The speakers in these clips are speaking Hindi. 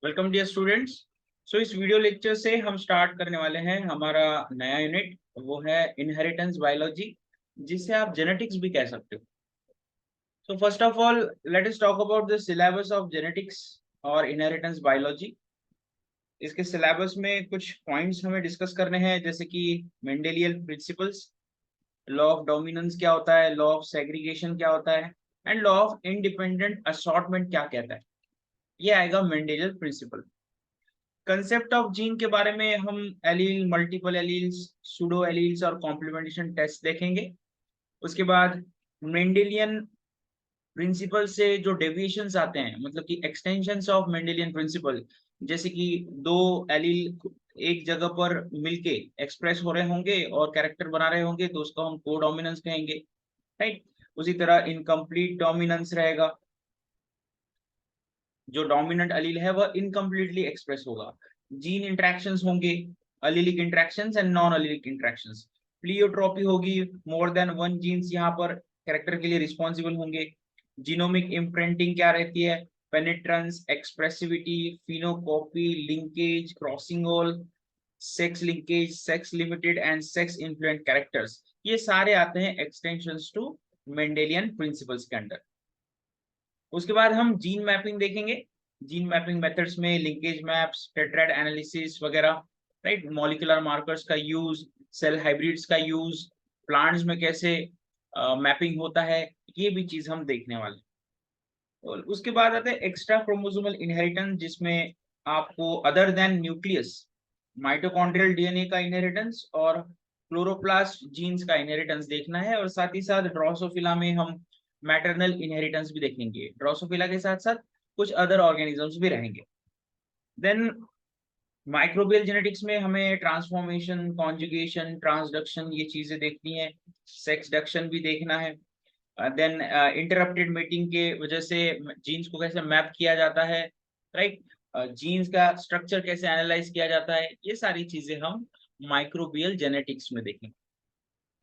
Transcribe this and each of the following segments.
Welcome dear students. इस वीडियो लेक्चर से हम स्टार्ट करने वाले हैं हमारा नया यूनिट, वो है इनहेरिटेंस बायोलॉजी, जिसे आप जेनेटिक्स भी कह सकते हो। First of all let us talk about the syllabus of genetics और इनहेरिटेंस बायोलॉजी। इसके सिलेबस में कुछ पॉइंट्स हमें डिस्कस करने हैं, जैसे कि Mendelian principles, law of dominance क्या होता है, लॉ ऑफ सेग्रीगेशन क्या होता है, and law of independent assortment क्या कहता है। ये आएगा Mendelian principle. Concept of gene के बारे में हम allele, multiple alleles, pseudo alleles और कॉम्प्लीमेंटेशन टेस्ट देखेंगे। उसके बाद मेंडेलियन प्रिंसिपल से जो डेविएशंस आते हैं, मतलब कि एक्सटेंशंस ऑफ मेंडेलियन प्रिंसिपल, जैसे कि दो एलील एक जगह पर मिलके एक्सप्रेस हो रहे होंगे और कैरेक्टर बना रहे होंगे, तो उसको हम कोडोमिनेंस कहेंगे, राइट। उसी तरह इनकम्प्लीट डोमिनेंस रहेगा, जो डोमिनेंट अलील है वह इनकम्प्लीटली एक्सप्रेस होगा। जीन इंटरेक्शंस होंगे, allelic interactions and non allelic interactions. Pleiotropy होगी, मोर देन वन जीन्स यहाँ पर कैरेक्टर के लिए रिस्पॉन्सिबल होंगे। जीनोमिक इम्प्रिंटिंग क्या रहती है, penetrance, expressivity, phenocopy, linkage, crossing over, sex linkage, sex limited and sex influenced characters. ये सारे आते हैं एक्सटेंशंस टू मेंडेलियन प्रिंसिपल्स के अंडर। उसके बाद हम जीन मैपिंग देखेंगे। जीन मैपिंग मेथड्स में लिंकेज मैप्स, टेट्राड एनालिसिस वगैरह, राइट। मॉलिक्यूलर मार्कर्स का यूज, सेल हाइब्रिड्स का यूज, प्लांट्स में कैसे मैपिंग होता है, ये भी चीज हम देखने वाले हैं। और उसके बाद आते हैं एक्स्ट्रा क्रोमोसोमल इनहेरिटेंस, जिसमें आपको other than nucleus mitochondrial DNA का इनहेरिटेंस और क्लोरोप्लास्ट जीन्स का इनहेरिटेंस देखना है। और साथ ही साथ ड्रोसोफिला में हम मैटरनल इनहेरिटेंस भी देखेंगे। ड्रोसोफिला के साथ साथ कुछ अदर ऑर्गेनिजम्स भी रहेंगे। देन माइक्रोबियल जेनेटिक्स में हमें ट्रांसफॉर्मेशन, कॉन्जुगेशन, ट्रांसडक्शन, ये चीजें देखनी है। सेक्सडक्शन भी देखना है। देन इंटरप्टेड मीटिंग के वजह से जीन्स को कैसे मैप किया जाता है, राइट। जीन्स का स्ट्रक्चर कैसे एनालाइज किया जाता है, ये सारी चीजें हम माइक्रोबियल जेनेटिक्स में देखेंगे,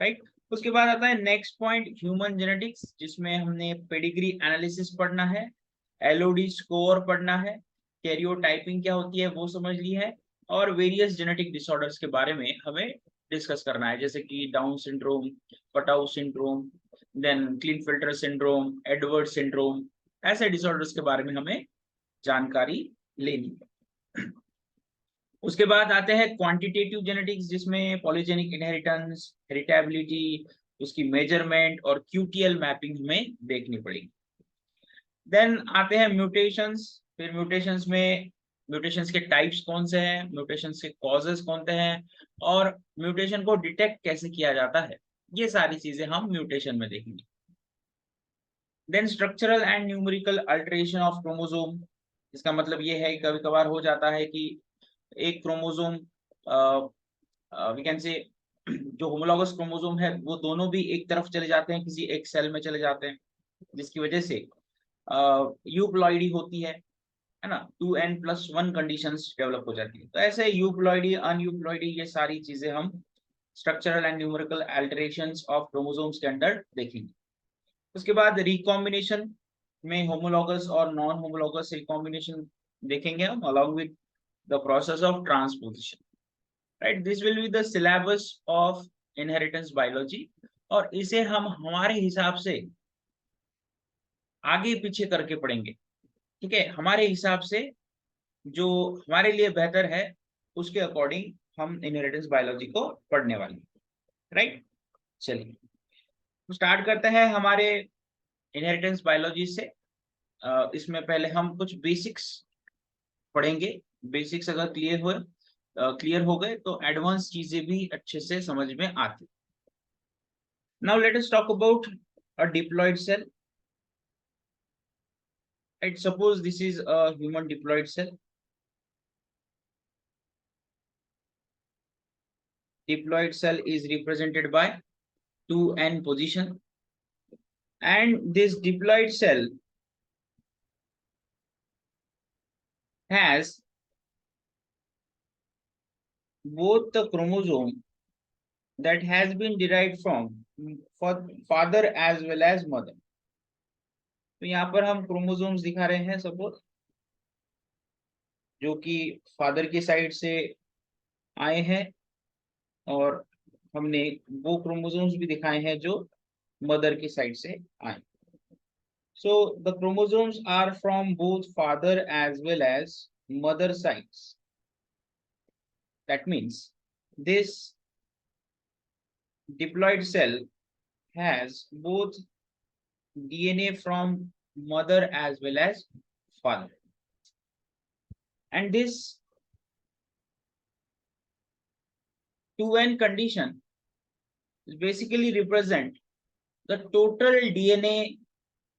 राइट। उसके बाद आता है नेक्स्ट पॉइंट, ह्यूमन जेनेटिक्स, जिसमें हमने पेडिग्री एनालिसिस पढ़ना है, एलओडी स्कोर पढ़ना है, कैरियोटाइपिंग क्या होती है वो समझ ली है, और वेरियस जेनेटिक डिसऑर्डर्स के बारे में हमें डिस्कस करना है, जैसे कि Down syndrome, Patau syndrome, then Klinefelter syndrome, Edward syndrome. ऐसे डिसऑर्डर्स के बारे में हमें जानकारी लेनी है। उसके बाद आते हैं क्वांटिटेटिव जेनेटिक्स, जिसमें पॉलीजेनिक इनहेरिटेंस, हेरिटेबिलिटी, उसकी मेजरमेंट और क्यूटीएल मैपिंग हमें देखनी पड़ेगी। देन आते हैं म्यूटेशंस। फिर म्यूटेशंस में म्यूटेशंस के टाइप्स कौन से हैं, म्यूटेशंस के कॉजेस कौन से हैं, और म्यूटेशन को डिटेक्ट कैसे किया जाता है, ये सारी चीजें हम म्यूटेशन में देखेंगे। Then structural and numerical alteration of chromosome. इसका मतलब ये है, कभी कभार हो जाता है कि एक क्रोमोसोम, वी कैन से, जो होमोलॉगस क्रोमोसोम है वो दोनों भी एक तरफ चले जाते हैं, किसी एक सेल में चले जाते हैं, जिसकी वजह से यूप्लॉइडी होती है ना, 2n+1 कंडीशंस डेवलप हो जाती है। तो ऐसे यूप्लॉइडी, अनयूप्लॉइडी, ये सारी चीजें हम structural and numerical alterations of chromosomes के अंदर देखेंगे। उसके बाद रिकॉम्बिनेशन में होमोलॉगस और नॉन होमोलॉगस रिकॉम्बिनेशन देखेंगे हम, along with the process of transposition, right. This will be the syllabus of inheritance biology, और इसे हम हमारे हिसाब से आगे पीछे करके पढ़ेंगे, ठीक है। हमारे हिसाब से जो हमारे लिए बेहतर है, उसके अकॉर्डिंग हम इनहेरिटेंस बायोलॉजी को पढ़ने वाले हैं, राइट। चलिए स्टार्ट करते हैं हमारे इनहेरिटेंस बायोलॉजी से। इसमें पहले हम कुछ बेसिक्स पढ़ेंगे। बेसिक्स अगर क्लियर हो गए तो एडवांस चीजें भी अच्छे से समझ में आती। Now let us talk about a diploid cell. Right, suppose this is a human diploid cell. Diploid cell is represented by 2n position, and this diploid cell has both the chromosome that has been derived from father as well as mother. तो यहाँ पर हम क्रोमोसोम्स दिखा रहे हैं, सपोज जो कि फादर की साइड से आए हैं, और हमने वो क्रोमोसोम्स भी दिखाए हैं जो मदर की साइड से आए। So the chromosomes are from both father as well as mother sides. That means this diploid cell has both DNA from mother as well as father. And this 2n condition basically represent the total DNA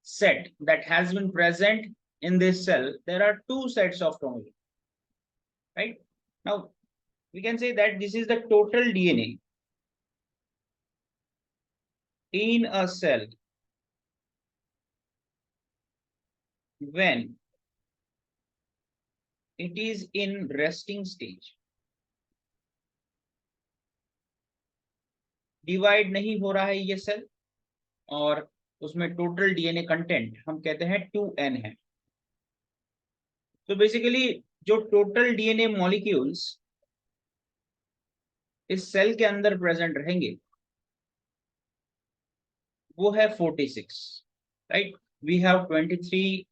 set that has been present in this cell. There are two sets of chromosomes, right? Now we can say that this is the total DNA in a cell when it is in resting stage. Divide नहीं हो रहा है ये सेल, और उसमें टोटल डीएनए कंटेंट हम कहते हैं 2n है। तो बेसिकली जो टोटल डीएनए मॉलिक्यूल्स इस सेल के अंदर प्रेजेंट रहेंगे वो है 46, right. We have 23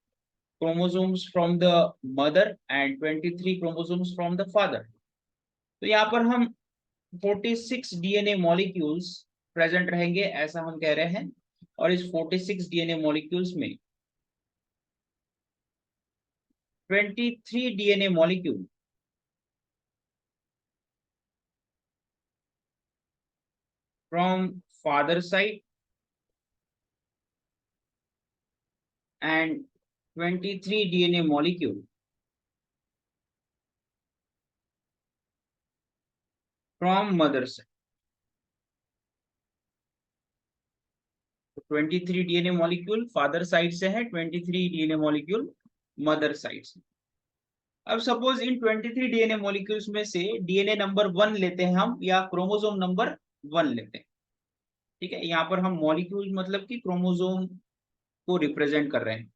chromosomes from the mother and 23 chromosomes from the father। तो यहाँ पर हम 46 डीएनए मॉलिक्यूल्स प्रेजेंट रहेंगे ऐसा हम कह रहे हैं, और इस 46 डीएनए मॉलिक्यूल्स में 23 DNA molecule from father side and 23 DNA molecule from mother side। 23 DNA molecule father side से है, 23 डीएनए मॉलिक्यूल मदर साइड से। अब सपोज इन 23 डीएनए मॉलिक्यूल्स में से डीएनए नंबर 1 लेते हैं हम, या क्रोमोसोम नंबर 1 लेते हैं, ठीक है। यहाँ पर हम मॉलिक्यूल मतलब कि क्रोमोसोम को रिप्रेजेंट कर रहे हैं।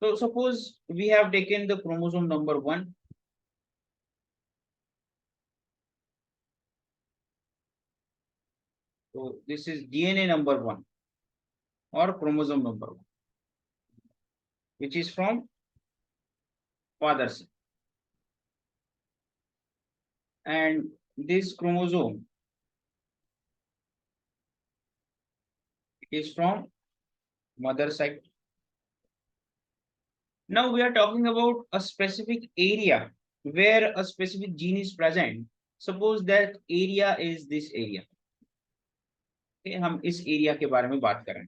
तो suppose we have taken the chromosome number 1। तो this is DNA number 1 or chromosome number 1, which is from father side, and this chromosome is from mother side। Now we are talking about a specific area where a specific gene is present। Suppose that area is this area। okay, हम इस area के बारे में बात करें।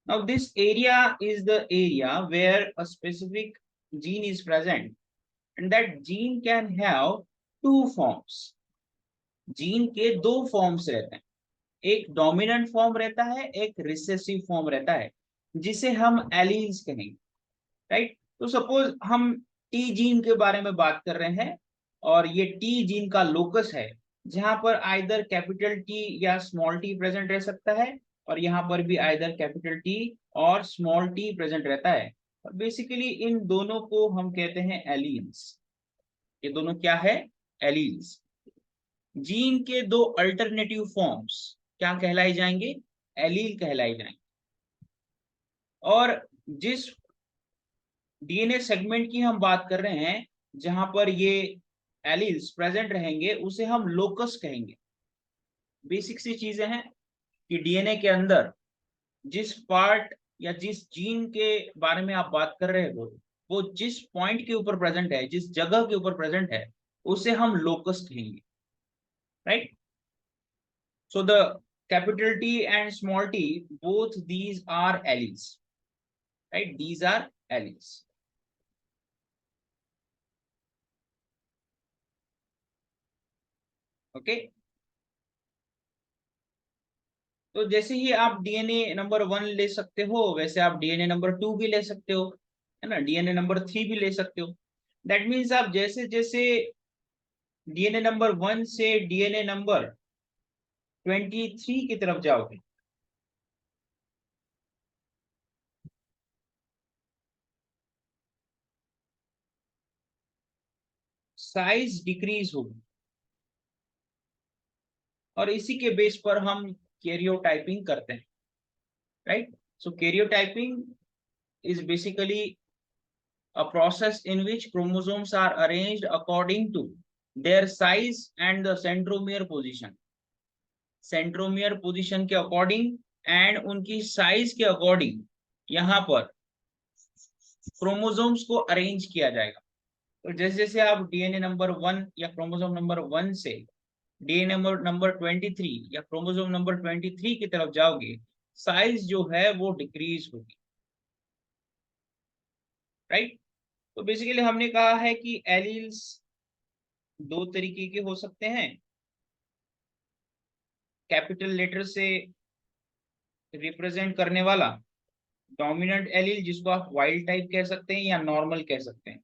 Now this area is the area where a specific gene is present, and that gene can have two forms। Gene के दो फॉर्म्स रहते हैं, एक डोमिनेंट फॉर्म रहता है, एक रिसेसिव फॉर्म रहता है, जिसे हम एलील्स कहेंगे, राइट। तो सपोज हम टी जीन के बारे में बात कर रहे हैं, और ये टी जीन का लोकस है जहां पर आइदर कैपिटल टी या स्मॉल टी प्रेजेंट रह सकता है, और यहाँ पर भी आइदर कैपिटल टी और स्मॉल टी प्रेजेंट रहता है। और बेसिकली इन दोनों को हम कहते हैं एलील्स। ये दोनों क्या है? एलील्स। जीन के दो अल्टरनेटिव फॉर्म्स क्या कहलाई जाएंगे? एलील कहलाई जाएंगे। और जिस डीएनए सेगमेंट की हम बात कर रहे हैं जहां पर ये एलील्स प्रेजेंट रहेंगे उसे हम लोकस कहेंगे। बेसिक सी चीजें हैं कि डीएनए के अंदर जिस पार्ट या जिस जीन के बारे में आप बात कर रहे हो वो जिस पॉइंट के ऊपर प्रेजेंट है, जिस जगह के ऊपर प्रेजेंट है, उसे हम लोकस कहेंगे, right. So the capital T and small t, both these are alleles, right? These are alleles. Okay. तो जैसे ही आप डीएनए नंबर 1 ले सकते हो, वैसे आप डीएनए नंबर 2 भी ले सकते हो, है ना, डीएनए नंबर 3 भी ले सकते हो। दैट मीन्स आप जैसे जैसे डीएनए नंबर 1 से डीएनए नंबर 23 की तरफ जाओगे, साइज डिक्रीज होगी, और इसी के बेस पर हम कैरियोटाइपिंग करते हैं, right. So karyotyping is basically a process in which chromosomes are arranged according to their size and the centromere position, centromere position के अकॉर्डिंग एंड उनकी साइज के अकॉर्डिंग यहाँ पर क्रोमोसोम्स को अरेंज किया जाएगा। तो जैसे जैसे आप डीएनए नंबर 1 या क्रोमोसोम नंबर 1 से डीएनए नंबर 23 या क्रोमोसोम नंबर 23 की तरफ जाओगे, साइज जो है वो डिक्रीज होगी, राइट। तो बेसिकली हमने कहा है कि एलील्स दो तरीके के हो सकते हैं, कैपिटल लेटर से रिप्रेजेंट करने वाला डोमिनेंट एलील, जिसको आप वाइल्ड टाइप कह सकते हैं या नॉर्मल कह सकते हैं,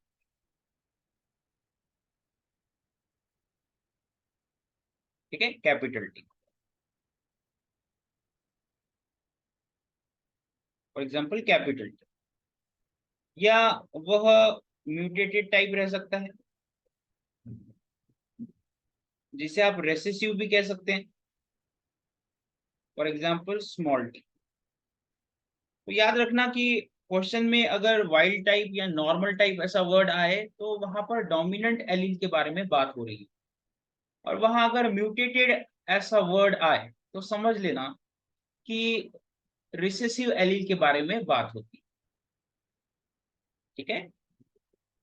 ठीक है, capital T. For example capital T, या वह म्यूटेटेड टाइप रह सकता है, जिसे आप रेसेसिव भी कह सकते हैं, फॉर एग्जांपल स्मॉल टी। तो याद रखना कि क्वेश्चन में अगर वाइल्ड टाइप या नॉर्मल टाइप ऐसा वर्ड आए तो वहां पर डोमिनेंट एलील के बारे में बात हो रही है, और वहां अगर म्यूटेटेड ऐसा वर्ड आए तो समझ लेना कि रिसेसिव एलील के बारे में बात होती है, ठीक है।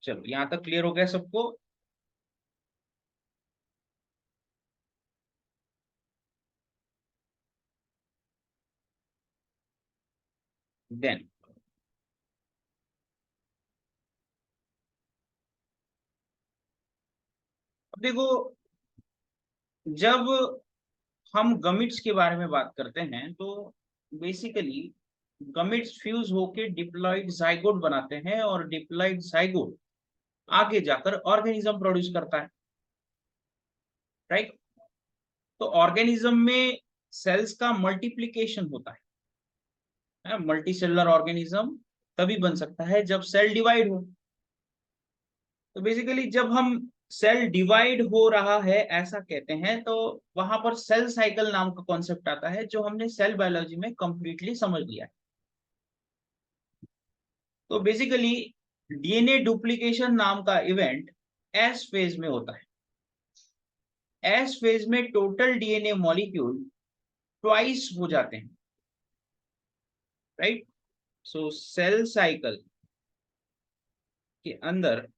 चलो यहां तक क्लियर हो गया सबको। देन अब देखो, जब हम गमिट्स के बारे में बात करते हैं तो बेसिकली गमिट्स फ्यूज होके डिप्लॉइड जाइगोट बनाते हैं, और डिप्लॉइड जाइगोट आगे जाकर ऑर्गेनिज्म प्रोड्यूस करता है, राइट। तो ऑर्गेनिज्म में सेल्स का मल्टीप्लिकेशन होता है, मल्टी सेलुलर ऑर्गेनिज्म तभी बन सकता है जब सेल डिवाइड हो। तो बेसिकली जब हम सेल डिवाइड हो रहा है ऐसा कहते हैं, तो वहां पर सेल साइकिल नाम का कॉन्सेप्ट आता है, जो हमने सेल बायोलॉजी में कंप्लीटली समझ लिया है। तो बेसिकली डीएनए डुप्लीकेशन नाम का इवेंट एस फेज में होता है। एस फेज में टोटल डीएनए मॉलिक्यूल ट्वाइस हो जाते हैं, राइट। सो सेल साइकिल के अंदर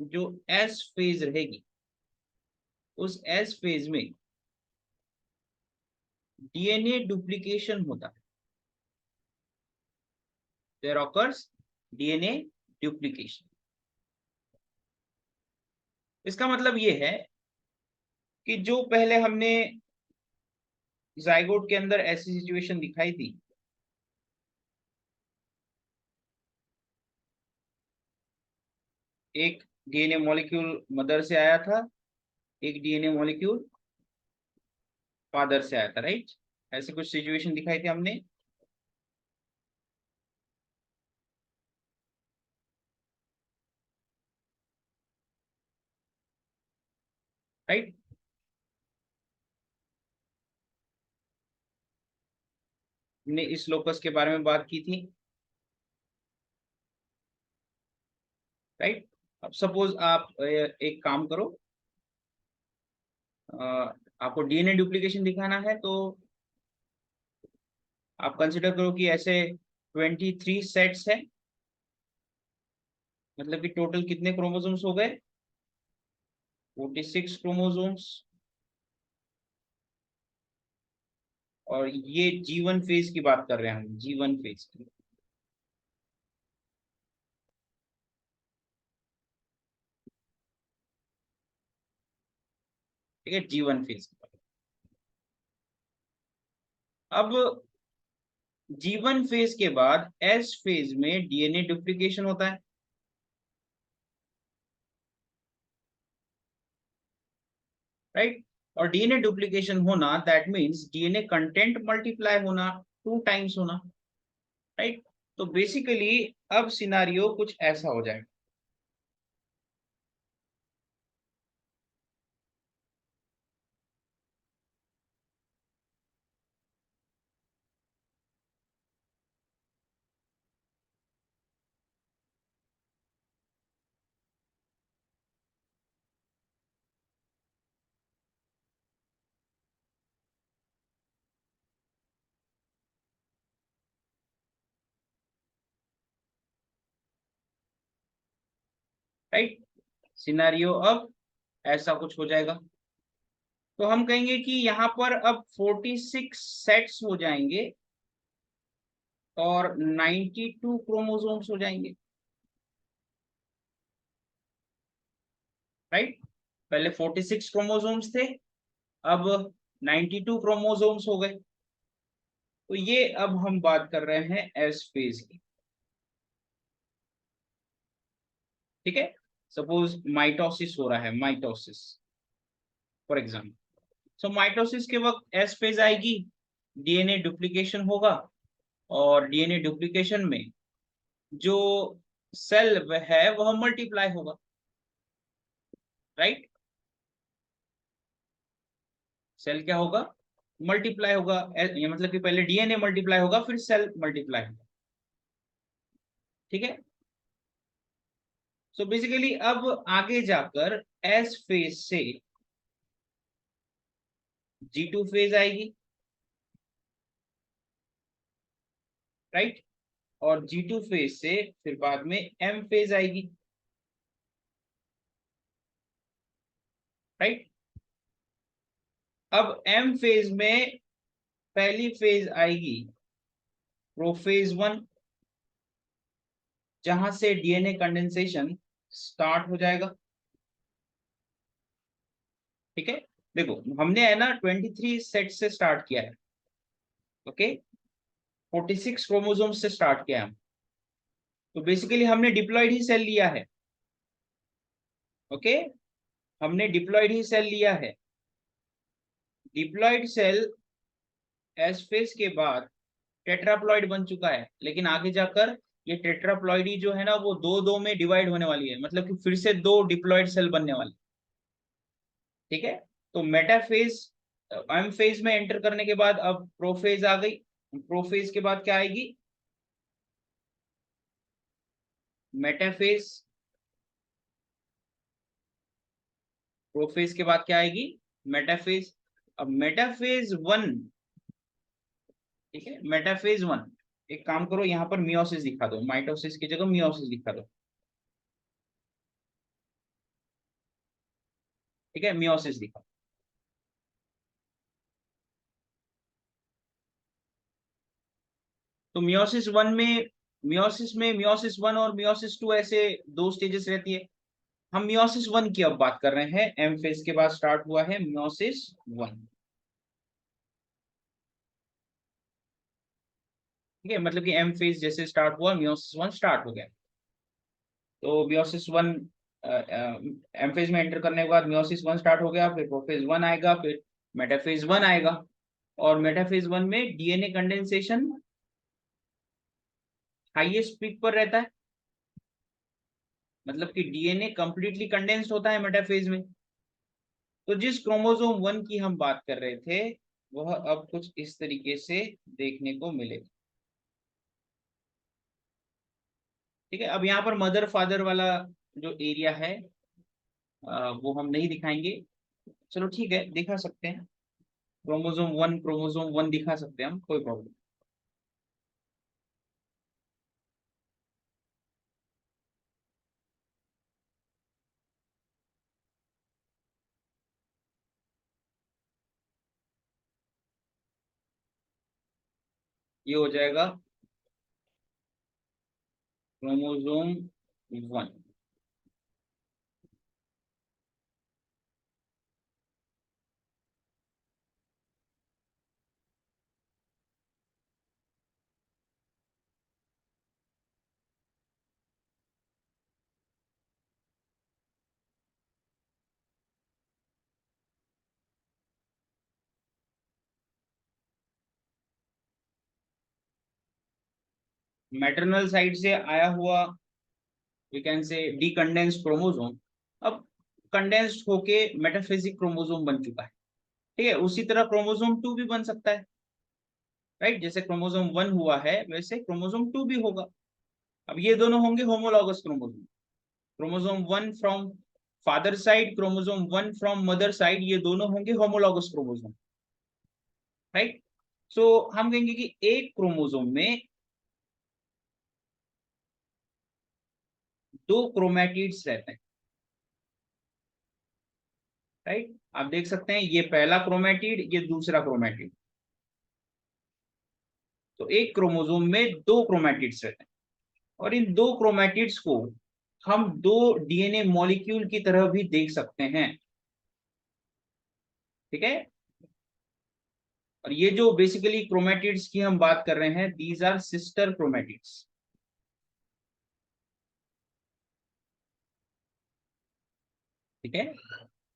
जो एस फेज रहेगी, उस एस फेज में डीएनए डुप्लीकेशन होता है, देयर ऑकर्स डीएनए डुप्लीकेशन। इसका मतलब ये है कि जो पहले हमने जाइगोट के अंदर ऐसी सिचुएशन दिखाई थी, एक डीएनए मॉलिक्यूल मदर से आया था, एक डीएनए मॉलिक्यूल फादर से आया था, राइट। ऐसे कुछ सिचुएशन दिखाई थी हमने, राइट। हमने इस लोकस के बारे में बात की थी, राइट। अब सपोज आप एक काम करो, आपको डीएनए डुप्लीकेशन दिखाना है, तो आप कंसिडर करो कि ऐसे 23 सेट्स है, मतलब कि टोटल कितने क्रोमोसोम्स हो गए, 46 क्रोमोसोम्स। और ये G1 फेज की बात कर रहे हैं हम, G1 फेज की, ठीक है, G1 फेज की बात। अब G1 फेज के बाद S फेज में डीएनए डुप्लीकेशन होता है, राइट। और डीएनए डुप्लीकेशन होना that means DNA content multiply होना, 2 टाइम्स होना, राइट। तो बेसिकली अब सिनारियो कुछ ऐसा हो जाएगा, राइट। सिनारियो अब ऐसा कुछ हो जाएगा, तो हम कहेंगे कि यहाँ पर अब 46 सेट्स हो जाएंगे और 92 क्रोमोसोम्स हो जाएंगे, राइट। पहले 46 क्रोमोसोम्स थे, अब 92 क्रोमोसोम्स हो गए। तो ये अब हम बात कर रहे हैं एस फेज की, ठीक है। सपोज माइटोसिस हो रहा है, mitosis for example. So mitosis के वक्त एस फेज आएगी, डीएनए डुप्लीकेशन होगा, और डीएनए डुप्लीकेशन में जो सेल है वह मल्टीप्लाई होगा, राइट। सेल क्या होगा, मल्टीप्लाई होगा। ये मतलब कि पहले डीएनए मल्टीप्लाई होगा, फिर सेल मल्टीप्लाई होगा, ठीक है। सो बेसिकली अब आगे जाकर एस फेज से G2 फेज आएगी, राइट। और G2 फेज से फिर बाद में M फेज आएगी, राइट। अब M फेज में पहली फेज आएगी प्रोफेज 1, जहां से डीएनए कंडेंसेशन स्टार्ट हो जाएगा, ठीक है। देखो हमने है ना 23 सेट से स्टार्ट किया है, ओके। 46 क्रोमोसोम से स्टार्ट किया है हम, तो बेसिकली हमने डिप्लॉयड ही सेल लिया है, ओके। हमने डिप्लॉयड ही सेल लिया है। डिप्लॉयड सेल एस फेज के बाद टेट्राप्लॉइड बन चुका है, लेकिन आगे जाकर ये टेट्राप्लॉइडी जो है ना वो दो दो में डिवाइड होने वाली है, मतलब कि फिर से दो डिप्लॉयड सेल बनने वाली, ठीक है। तो मेटाफेज एम फेज में एंटर करने के बाद अब प्रोफेज आ गई। प्रोफेज के बाद क्या आएगी, मेटाफेज। प्रोफेज के बाद क्या आएगी, मेटाफेज। अब मेटाफेज 1, ठीक है, मेटाफेज 1। एक काम करो, यहाँ पर मियोसिस दिखा दो, माइटोसिस की जगह मियोसिस दिखा दो, ठीक है, मियोसिस दिखा। तो मियोसिस वन और मियोसिस टू ऐसे दो स्टेजेस रहती है। हम मियोसिस वन की अब बात कर रहे हैं, एम फेज के बाद स्टार्ट हुआ है मियोसिस वन, ठीक है। मतलब कि एम फेज जैसे स्टार्ट हुआ, मियोसिस वन स्टार्ट हो गया। तो मियोसिस वन एम फेज में एंटर करने के बाद मियोसिस वन स्टार्ट हो गया, फिर प्रोफेज वन आएगा, फिर मेटाफेज वन आएगा। और मेटाफेज वन में डीएनए कंडेंसेशन हाईएस्ट पीक पर रहता है, मतलब कि डीएनए कंप्लीटली कंडेंस्ड होता है मेटाफेज में। तो जिस क्रोमोसोम वन की हम बात कर रहे थे वह अब कुछ इस तरीके से देखने को मिलेगा, ठीक है। अब यहाँ पर मदर फादर वाला जो एरिया है वो हम नहीं दिखाएंगे, चलो ठीक है, दिखा सकते हैं। क्रोमोसोम वन दिखा सकते हैं हम, कोई प्रॉब्लम। ये हो जाएगा क्रोमोसोम वन। मैटरनल साइड से आया हुआ वी कैन से डीकंडेंस्ड क्रोमोसोम अब कंडेंस्ड होके मेटाफिजिक क्रोमोसोम बन चुका है, ठीक है। उसी तरह क्रोमोसोम टू भी बन सकता है, राइट। जैसे क्रोमोसोम वन हुआ है वैसे क्रोमोसोम टू भी होगा। अब ये दोनों होंगे homologous chromosome, chromosome one from father side, chromosome one from mother side, ये दोनों होंगे होमोलॉगस क्रोमोसोम, राइट। सो हम कहेंगे कि एक क्रोमोसोम में दो क्रोमैटिड्स रहते हैं, राइट। आप देख सकते हैं ये पहला क्रोमेटिड, ये दूसरा क्रोमेटिड। तो एक क्रोमोसोम में दो क्रोमेटिड्स रहते हैं और इन दो क्रोमेटिड्स को हम दो डीएनए मॉलिक्यूल की तरह भी देख सकते हैं। ठीक है। और ये जो बेसिकली क्रोमेटिड्स की हम बात कर रहे हैं, दीज आर सिस्टर क्रोमेटिड्स। ठीक है।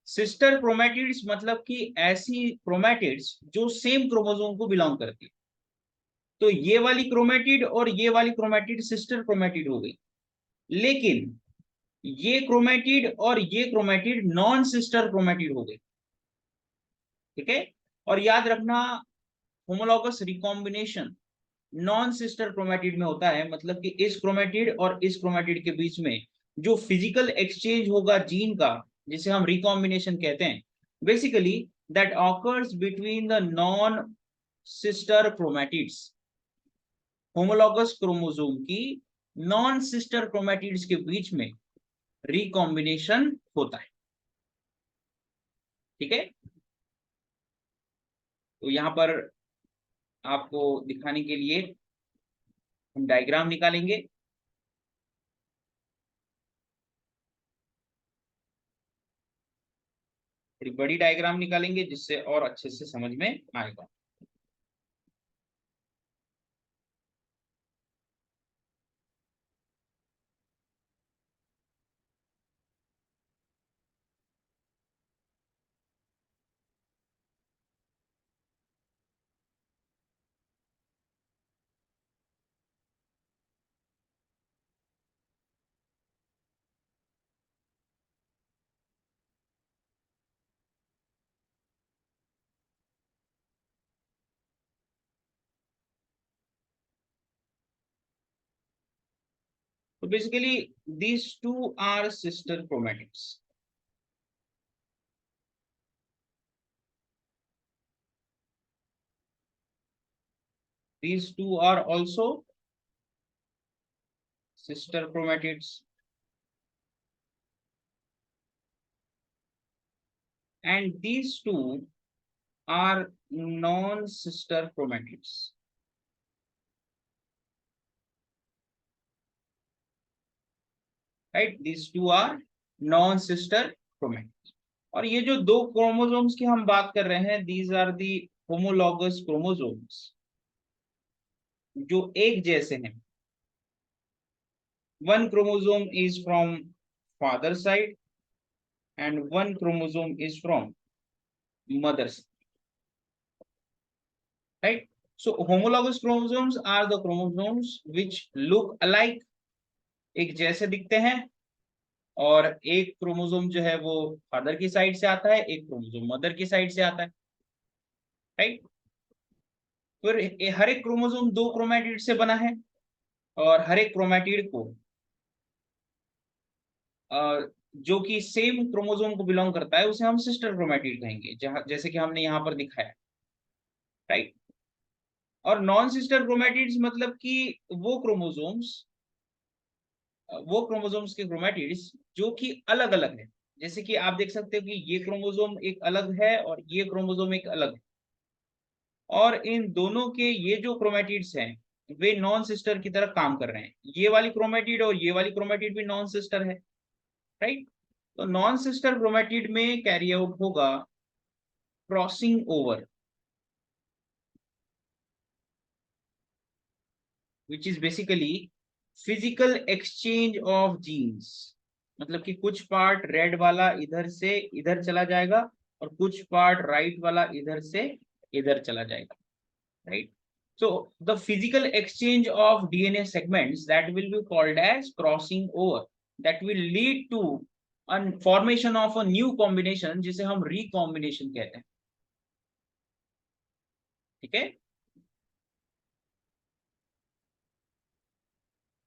सिस्टर क्रोमेटिड्स मतलब कि ऐसी क्रोमेटिड्स जो सेम क्रोमोसोम को बिलोंग करती है। तो ये वाली क्रोमेटिड और ये वाली क्रोमेटिड सिस्टर क्रोमेटिड हो गई, लेकिन ये क्रोमेटिड और ये क्रोमेटिड नॉन सिस्टर क्रोमेटिड हो गई। ठीक है। और याद रखना, homologous recombination non sister chromatid में होता है, मतलब कि इस क्रोमेटिड और इस क्रोमेटिड के बीच में जो फिजिकल एक्सचेंज होगा जीन का, जिसे हम रिकॉम्बिनेशन कहते हैं, basically that occurs between the non sister chromatids. Homologous chromosome की नॉन सिस्टर क्रोमेटिड्स के बीच में रिकॉम्बिनेशन होता है। ठीक है। तो यहां पर आपको दिखाने के लिए हम डायग्राम निकालेंगे। थोड़ी बड़ी डायग्राम निकालेंगे जिससे और अच्छे से समझ में आएगा। तो basically these two are sister chromatids. These two are also sister chromatids, and these two are non-sister chromatids. Right? These two are non-sister chromatids. और ये जो दो क्रोमोसोम्स की हम बात कर रहे हैं, these are the homologous chromosomes, जो एक जैसे हैं। One chromosome is from father side and one chromosome is from mother side. Right? So homologous chromosomes are the chromosomes which look alike, एक जैसे दिखते हैं। और एक क्रोमोसोम जो है वो फादर की साइड से आता है, एक क्रोमोसोम मदर की साइड से आता है। राइट। फिर हर एक क्रोमोसोम दो क्रोमेटिड से बना है, और हर एक क्रोमेटिड को जो कि सेम क्रोमोसोम को बिलोंग करता है उसे हम सिस्टर क्रोमेटिड कहेंगे, जहां जैसे कि हमने यहाँ पर दिखाया। राइट। और नॉन सिस्टर क्रोमेटिड्स मतलब कि वो क्रोमोसोम्स के क्रोमेटिड्स जो कि अलग अलग है। जैसे कि आप देख सकते हो कि ये क्रोमोसोम एक अलग है और ये क्रोमोसोम एक अलग है, और इन दोनों के ये जो क्रोमेटिड्स हैं वे नॉन सिस्टर की तरह काम कर रहे हैं। ये वाली क्रोमेटिड और ये वाली क्रोमेटिड भी नॉन सिस्टर है। राइट। तो नॉन सिस्टर क्रोमेटिड में कैरी आउट होगा crossing over, which is basically physical exchange of genes. मतलब कि कुछ पार्ट रेड वाला इधर से इधर चला जाएगा और कुछ पार्ट राइट वाला इधर से इधर चला जाएगा। Right. So the physical exchange of DNA segments that will be called as crossing over, that will lead to a formation of a new combination जिसे हम recombination कहते हैं। ठीक है।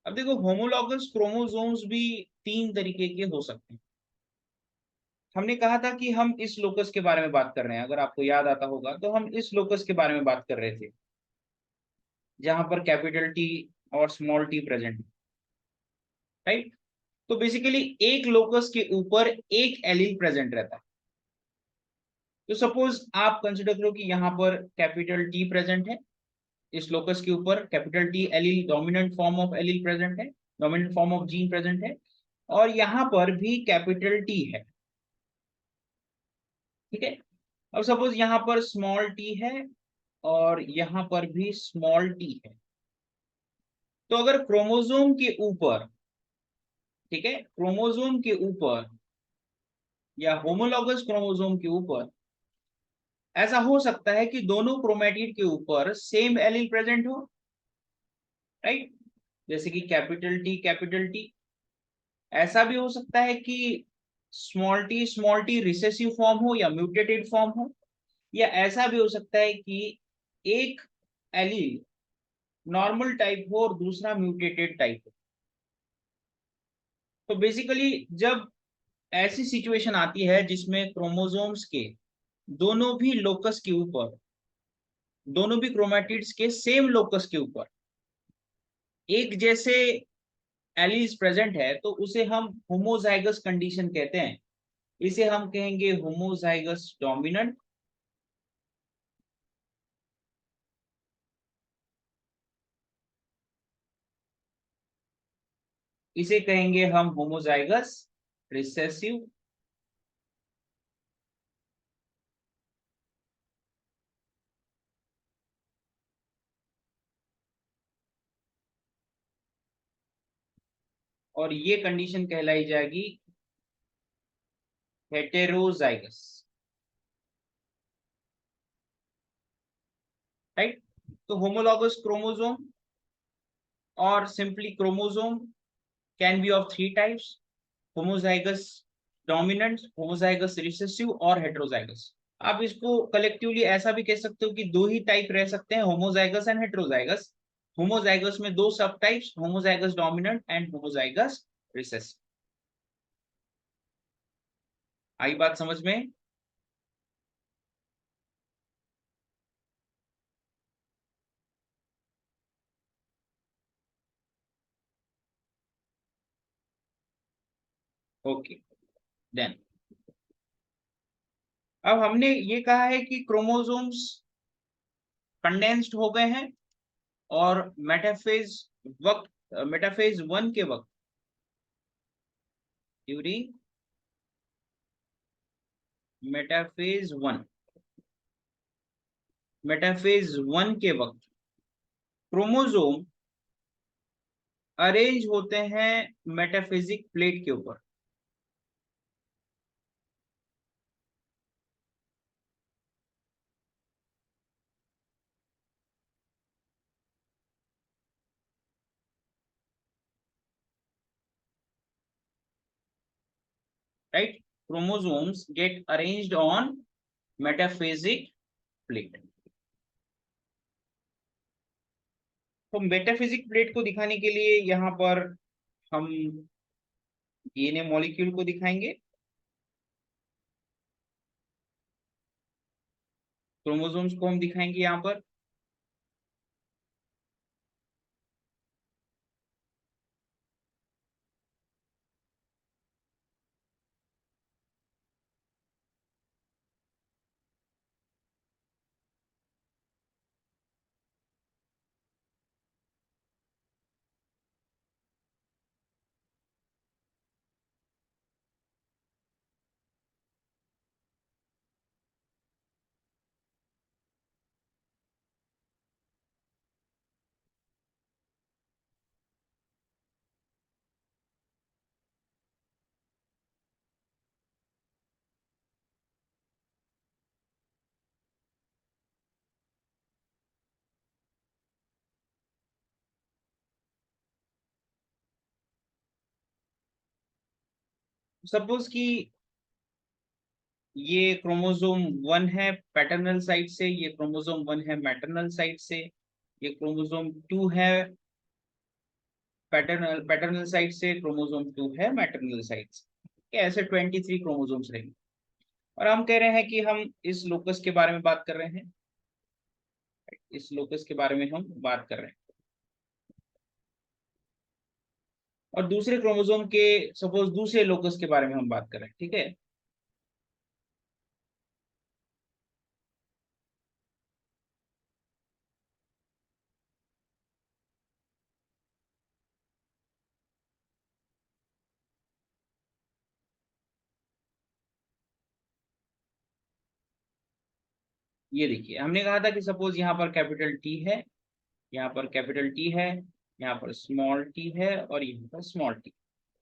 अब देखो, होमोलॉगस क्रोमोसोम्स भी तीन तरीके के हो सकते हैं। हमने कहा था कि हम इस लोकस के बारे में बात कर रहे हैं, अगर आपको याद आता होगा तो हम इस लोकस के बारे में बात कर रहे थे जहां पर कैपिटल टी और स्मॉल टी प्रेजेंट। राइट। तो बेसिकली एक लोकस के ऊपर एक एलील प्रेजेंट रहता है। तो सपोज आप कंसिडर करो कि यहाँ पर कैपिटल टी प्रेजेंट है, इस लोकस के ऊपर capital T allele dominant form of allele present है, dominant form of gene present है, और यहाँ पर भी कैपिटल टी है। ठीक है, अब सपोज यहाँ पर स्मॉल टी है और यहाँ पर भी स्मॉल टी है। तो अगर क्रोमोसोम के ऊपर, ठीक है, क्रोमोसोम के ऊपर या होमोलॉगस क्रोमोसोम के ऊपर ऐसा हो सकता है कि दोनों क्रोमेटिड के ऊपर सेम एलील प्रेजेंट हो, राइट, जैसे कि कैपिटल टी। ऐसा भी हो सकता है कि स्मॉल टी रिसेसिव फॉर्म हो या म्यूटेटेड फॉर्म हो, या ऐसा भी हो सकता है कि एक एलील नॉर्मल टाइप हो और दूसरा म्यूटेटेड टाइप हो। तो बेसिकली जब ऐसी सिचुएशन आती है जिसमें क्रोमोसोम्स के दोनों भी लोकस के ऊपर, दोनों भी क्रोमेटिड्स के सेम लोकस के ऊपर एक जैसे एलील्स प्रेजेंट है, तो उसे हम होमोजाइगस कंडीशन कहते हैं। इसे हम कहेंगे होमोजाइगस डोमिनेंट, इसे कहेंगे हम होमोजाइगस रिसेसिव, और ये कंडीशन कहलाई जाएगी हेटेरोजाइगस, राइट। तो होमोलॉगस क्रोमोसोम और simply chromosome can be of three types: homozygous dominant, homozygous recessive और हेटेरोजाइगस। आप इसको कलेक्टिवली ऐसा भी कह सकते हो कि दो ही टाइप रह सकते हैं, होमोजाइगस एंड हेटेरोजाइगस। होमोजाइगस में दो subtypes, homozygous dominant and homozygous recessive. आई बात समझ में? ओके, देन अब हमने ये कहा है कि क्रोमोसोम्स कंडेंस्ड हो गए हैं, और मेटाफेज वन के वक्त, during metaphase one metaphase one के वक्त क्रोमोसोम अरेंज होते हैं मेटाफिजिक प्लेट के ऊपर। Right, chromosomes get arranged on metaphysic plate. तो मेटाफिजिक प्लेट को दिखाने के लिए यहाँ पर हम डीएनए मॉलिक्यूल को दिखाएंगे, क्रोमोसोम्स को हम दिखाएंगे यहाँ पर। सपोज कि ये क्रोमोसोम वन है पैटर्नल साइड से, ये क्रोमोसोम वन है मैटरनल साइड से, ये क्रोमोसोम टू है पैटर्नल साइड से, क्रोमोसोम टू है मैटरनल साइड से। ये ऐसे 23 क्रोमोसोम्स रहेंगे, और हम कह रहे हैं कि हम इस लोकस के बारे में बात कर रहे हैं, इस लोकस के बारे में हम बात कर रहे हैं। और दूसरे क्रोमोसोम के सपोज दूसरे लोकस के बारे में हम बात कर रहे हैं, ठीक है। ये देखिए हमने कहा था कि सपोज यहाँ पर कैपिटल टी है, यहाँ पर कैपिटल टी है, यहाँ पर स्मॉल टी है और यहाँ पर स्मॉल टी।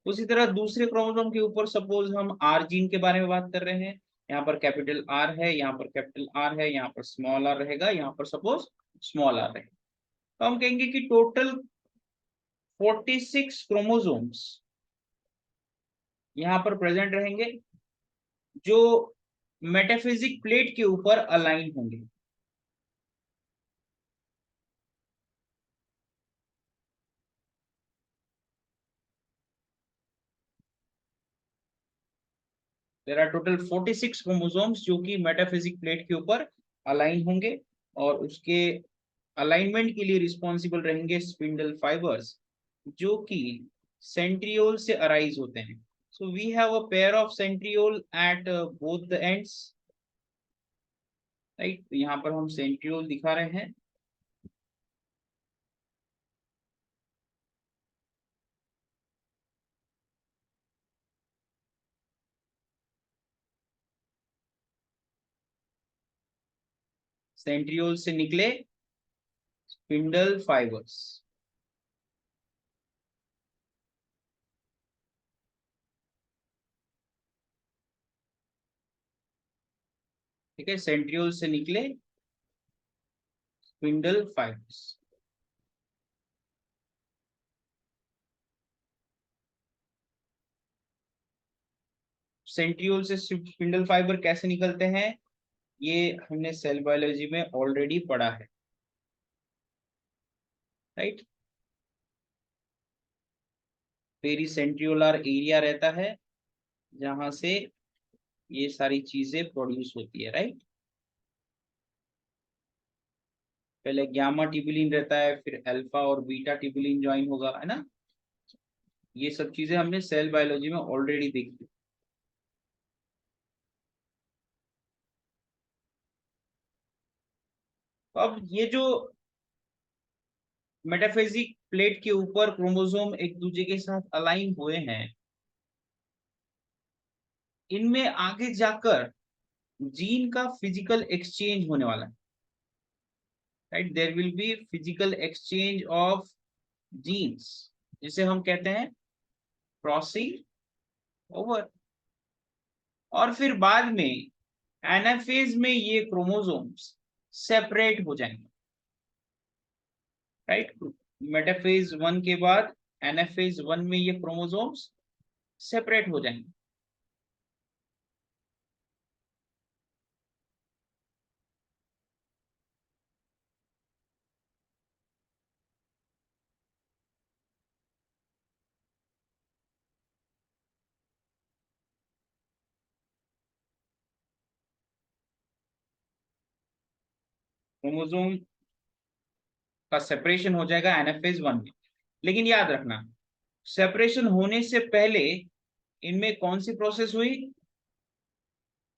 उसी तरह दूसरे क्रोमोसोम के ऊपर सपोज हम आर जीन के बारे में बात कर रहे हैं, यहाँ पर कैपिटल आर है, यहाँ पर कैपिटल आर है, यहाँ पर स्मॉल आर रहेगा, यहाँ पर सपोज स्मॉल आर रहेगा। तो हम कहेंगे कि टोटल 46 क्रोमोसोम्स यहाँ पर प्रेजेंट रहेंगे जो मेटाफिजिक प्लेट के ऊपर अलाइन होंगे। देयर आर टोटल 46 क्रोमोसोम्स जो कि मेटाफिजिक प्लेट के ऊपर अलाइन होंगे और उसके अलाइनमेंट के लिए रिस्पॉन्सिबल रहेंगे स्पिंडल फाइबर्स जो कि सेंट्रियोल से अराइज होते हैं। So we have a pair of centriole at both the ends, right. तो यहाँ पर हम सेंट्रियोल दिखा रहे हैं। सेंट्रियोल से निकले स्पिंडल फाइबर्स। ठीक है, सेंट्रियोल से निकले स्पिंडल फाइबर्स। सेंट्रियोल से स्पिंडल फाइबर कैसे निकलते हैं ये हमने सेल बायोलॉजी में ऑलरेडी पढ़ा है, राइट। पेरीसेंट्रियोलर एरिया रहता है जहां से ये सारी चीजें प्रोड्यूस होती है, राइट। पहले गामा ट्यूबुलिन रहता है, फिर अल्फा और बीटा ट्यूबुलिन ज्वाइन होगा, है ना। ये सब चीजें हमने सेल बायोलॉजी में ऑलरेडी देखी। तो अब ये जो मेटाफिजिक प्लेट के ऊपर क्रोमोसोम एक दूसरे के साथ अलाइन हुए हैं, इनमें आगे जाकर जीन का फिजिकल एक्सचेंज होने वाला है, right. There will be physical exchange of genes जिसे हम कहते हैं क्रॉसिंग ओवर। और फिर बाद में एनाफेज में ये क्रोमोसोम्स सेपरेट हो जाएंगे, राइट। मेटाफेज वन के बाद एनाफेज वन में ये क्रोमोसोम्स सेपरेट हो जाएंगे। क्रोमोसोम का सेपरेशन हो जाएगा एनाफेज वन में। लेकिन याद रखना, सेपरेशन होने से पहले इनमें कौन सी प्रोसेस हुई,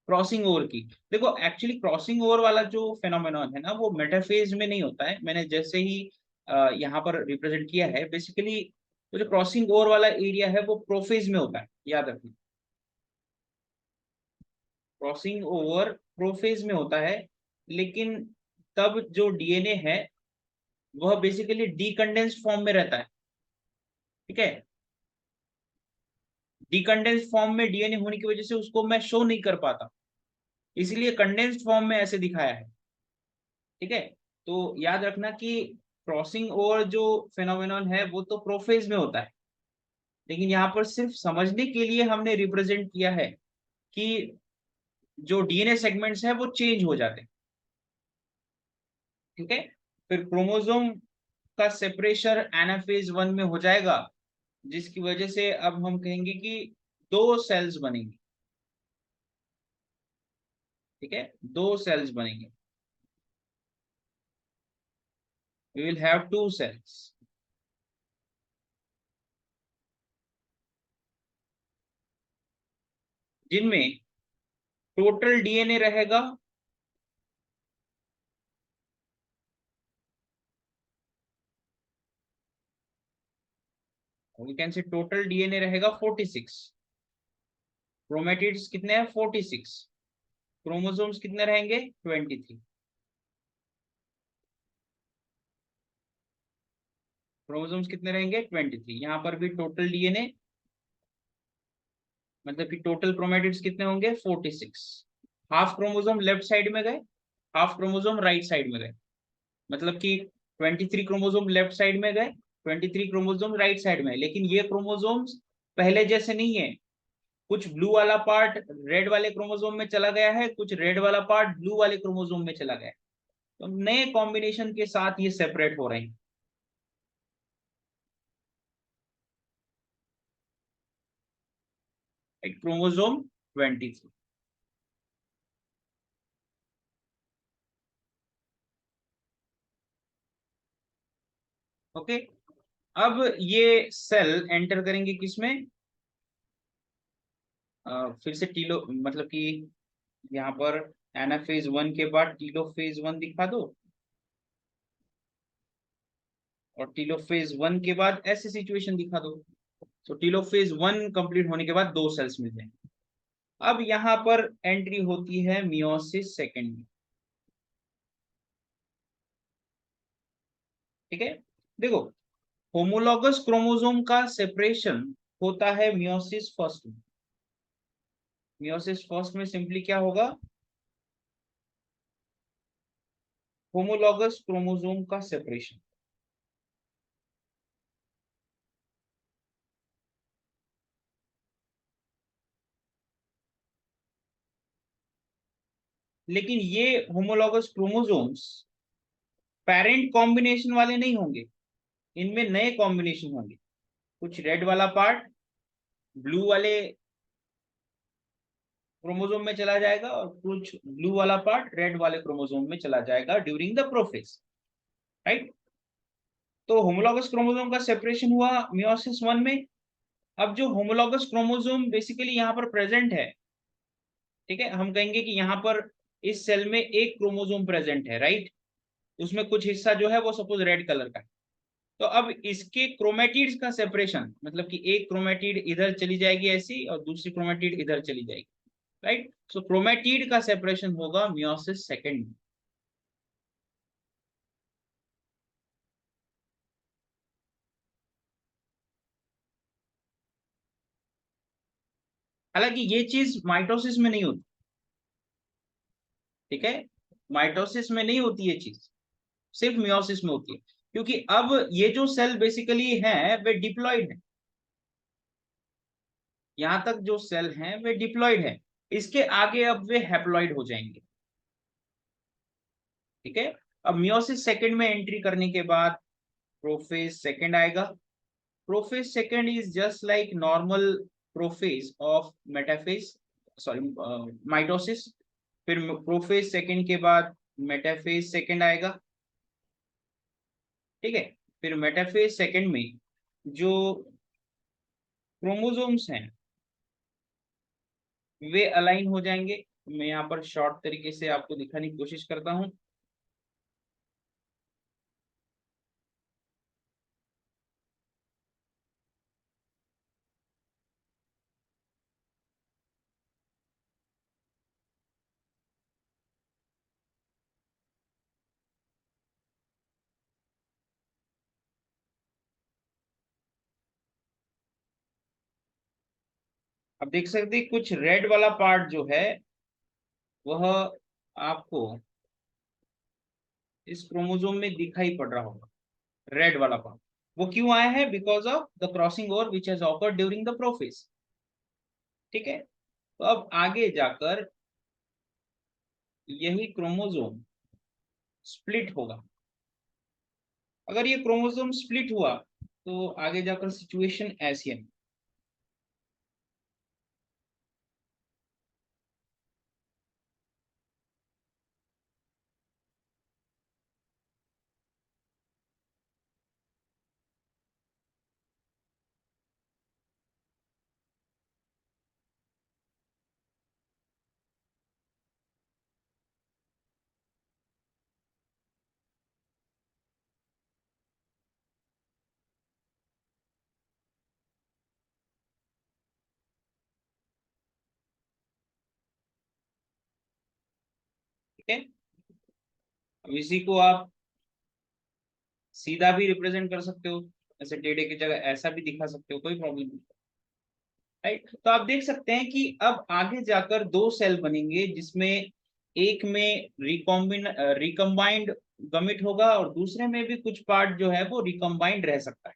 क्रॉसिंग ओवर की। देखो एक्चुअली क्रॉसिंग ओवर वाला जो फेनोमेनॉन है ना वो मेटाफेज में नहीं होता है, मैंने जैसे ही यहाँ पर रिप्रेजेंट किया है। बेसिकली वो जो क्रॉसिंग ओवर वाला एरिया है वो प्रोफेज में होता है, याद रखना। क्रॉसिंग ओवर प्रोफेज में होता है, लेकिन तब जो डीएनए है वह बेसिकली डीकंडेंस्ड फॉर्म में रहता है, ठीक है। डीकंडेंस्ड फॉर्म में डीएनए होने की वजह से उसको मैं शो नहीं कर पाता, इसलिए कंडेंस्ड फॉर्म में ऐसे दिखाया है, ठीक है। तो याद रखना कि क्रॉसिंग ओवर जो फेनोमेनॉन है वो तो प्रोफेज में होता है, लेकिन यहाँ पर सिर्फ समझने के लिए हमने रिप्रेजेंट किया है कि जो डीएनए सेगमेंट्स हैं वो चेंज हो जाते हैं, ठीक है। फिर क्रोमोसोम का सेपरेशन एनाफेज वन में हो जाएगा, जिसकी वजह से अब हम कहेंगे कि दो सेल्स बनेंगे, ठीक है, दो सेल्स बनेंगे। We will have two cells जिनमें टोटल डीएनए रहेगा we can say total DNA रहेगा 46। क्रोमेटिड्स कितने हैं 46, क्रोमोसोम्स कितने रहेंगे 23। क्रोमोसोम्स कितने रहेंगे 23। यहाँ पर भी टोटल डीएनए मतलब कि टोटल क्रोमेटिड्स कितने होंगे 46। हाफ क्रोमोसोम लेफ्ट साइड में गए, हाफ क्रोमोसोम राइट साइड में गए, मतलब कि 23 क्रोमोसोम लेफ्ट साइड में गए, 23 क्रोमोसोम राइट साइड में, लेकिन ये क्रोमोसोम्स पहले जैसे नहीं है। कुछ ब्लू वाला पार्ट रेड वाले क्रोमोसोम में चला गया है, कुछ रेड वाला पार्ट ब्लू वाले क्रोमोसोम में चला गया है। तो नए कॉम्बिनेशन के साथ ये सेपरेट हो रहे हैं। क्रोमोसोम 23। ओके। अब ये सेल एंटर करेंगे किसमें, फिर से टीलो मतलब कि यहाँ पर एनाफेज 1 के बाद टीलोफेज 1 दिखा दो, और टीलोफेज 1 के बाद ऐसे सिचुएशन दिखा दो। तो टीलोफेज 1 कंप्लीट होने के बाद दो सेल्स मिलते हैं। अब यहाँ पर एंट्री होती है मियोसिस सेकेंड में। ठीक है, देखो, होमोलॉगस क्रोमोसोम का सेपरेशन होता है मियोसिस फर्स्ट में। मियोसिस फर्स्ट में सिंपली क्या होगा, होमोलॉगस क्रोमोसोम का सेपरेशन। लेकिन ये होमोलॉगस क्रोमोसोम्स पेरेंट कॉम्बिनेशन वाले नहीं होंगे, इनमें नए कॉम्बिनेशन होंगे। कुछ रेड वाला पार्ट ब्लू वाले क्रोमोसोम में चला जाएगा, और कुछ ब्लू वाला पार्ट रेड वाले क्रोमोसोम में चला जाएगा ड्यूरिंग द प्रोफेज। राइट। तो होमोलॉगस क्रोमोसोम का सेपरेशन हुआ मियोसिस 1 में। अब जो होमोलॉगस क्रोमोसोम बेसिकली यहाँ पर प्रेजेंट है, ठीक है, हम कहेंगे कि यहाँ पर इस सेल में एक क्रोमोसोम प्रेजेंट है, राइट। उसमें कुछ हिस्सा जो है वो सपोज रेड कलर का है। तो अब इसके क्रोमेटिड्स का सेपरेशन मतलब कि एक क्रोमेटिड इधर चली जाएगी ऐसी, और दूसरी क्रोमेटिड इधर चली जाएगी, राइट। सो क्रोमेटिड का सेपरेशन होगा मियोसिस सेकेंड में। हालांकि ये चीज माइटोसिस में नहीं होती, ठीक है, माइटोसिस में नहीं होती ये चीज, सिर्फ मियोसिस में होती है। क्योंकि अब ये जो सेल बेसिकली है वे डिप्लॉइड है, यहां तक जो सेल हैं वे डिप्लॉइड है। इसके आगे अब वे हैप्लॉइड हो जाएंगे। ठीक है। अब मियोसिस सेकंड में एंट्री करने के बाद प्रोफेज सेकंड आएगा। Prophase second is just like normal prophase of metaphase, sorry mitosis. फिर प्रोफेज सेकंड के बाद मेटाफेज सेकंड आएगा। ठीक है। फिर मेटाफेज सेकंड में जो क्रोमोसोम्स हैं वे अलाइन हो जाएंगे। मैं यहाँ पर शॉर्ट तरीके से आपको दिखाने की कोशिश करता हूँ। अब देख सकते हैं कुछ रेड वाला पार्ट जो है वह आपको इस क्रोमोसोम में दिखाई पड़ रहा होगा, रेड वाला पार्ट। वो क्यों आया है, because of the crossing over which has awkward during the prophase. ठीक है। तो अब आगे जाकर यही क्रोमोसोम स्प्लिट होगा। अगर ये क्रोमोसोम स्प्लिट हुआ तो आगे जाकर सिचुएशन ऐसी है। ठीक है। अब इसी को आप सीधा भी रिप्रेजेंट कर सकते हो। ऐसे टेढ़े की जगह ऐसा भी दिखा सकते हो, कोई प्रॉब्लम नहीं। राइट, तो आप देख सकते हैं कि अब आगे जाकर दो सेल बनेंगे जिसमें एक में रिकम्बाइंड गमिट होगा और दूसरे में भी कुछ पार्ट जो है वो रिकम्बाइंड रह सकता है।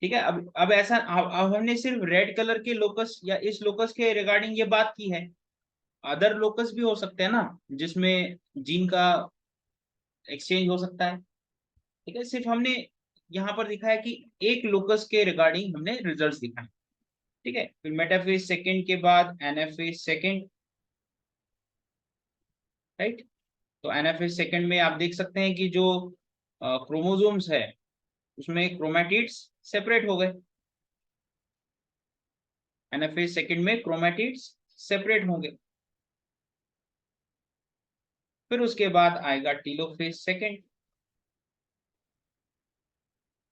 ठीक है, अब ऐसा अब हमने सिर्फ रेड कलर के लोकस या इस लोकस के रिगार्डिंग ये बात की है। अदर लोकस भी हो सकते हैं ना, जिसमें जीन का एक्सचेंज हो सकता है। ठीक है, सिर्फ हमने यहाँ पर दिखाया कि एक लोकस के रिगार्डिंग हमने रिजल्ट्स दिखाए। ठीक है, फिर मेटाफेज सेकंड के बाद एनाफेज सेकंड। राइट, तो एनाफेज सेकंड में आप देख सकते हैं कि जो क्रोमोसोम्स है उसमें क्रोमैटिड्स सेपरेट हो गए। एनाफेज सेकंड में क्रोमैटिड्स सेपरेट होंगे। फिर उसके बाद आएगा टीलोफेज सेकंड,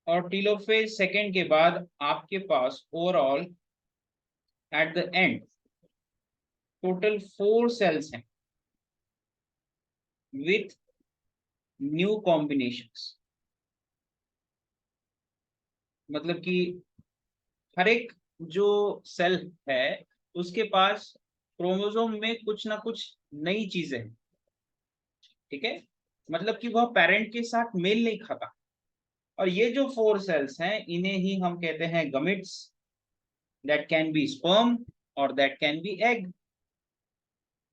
और टीलोफेज सेकंड के बाद आपके पास overall at the end total 4 cells हैं विथ न्यू कॉम्बिनेशंस। मतलब कि हर एक जो सेल है उसके पास क्रोमोसोम में कुछ ना कुछ नई चीजें हैं। ठीक है, मतलब कि वह पेरेंट के साथ मेल नहीं खाता। और ये जो 4 सेल्स हैं इन्हें ही हम कहते हैं gametes, that can be sperm और that can be egg.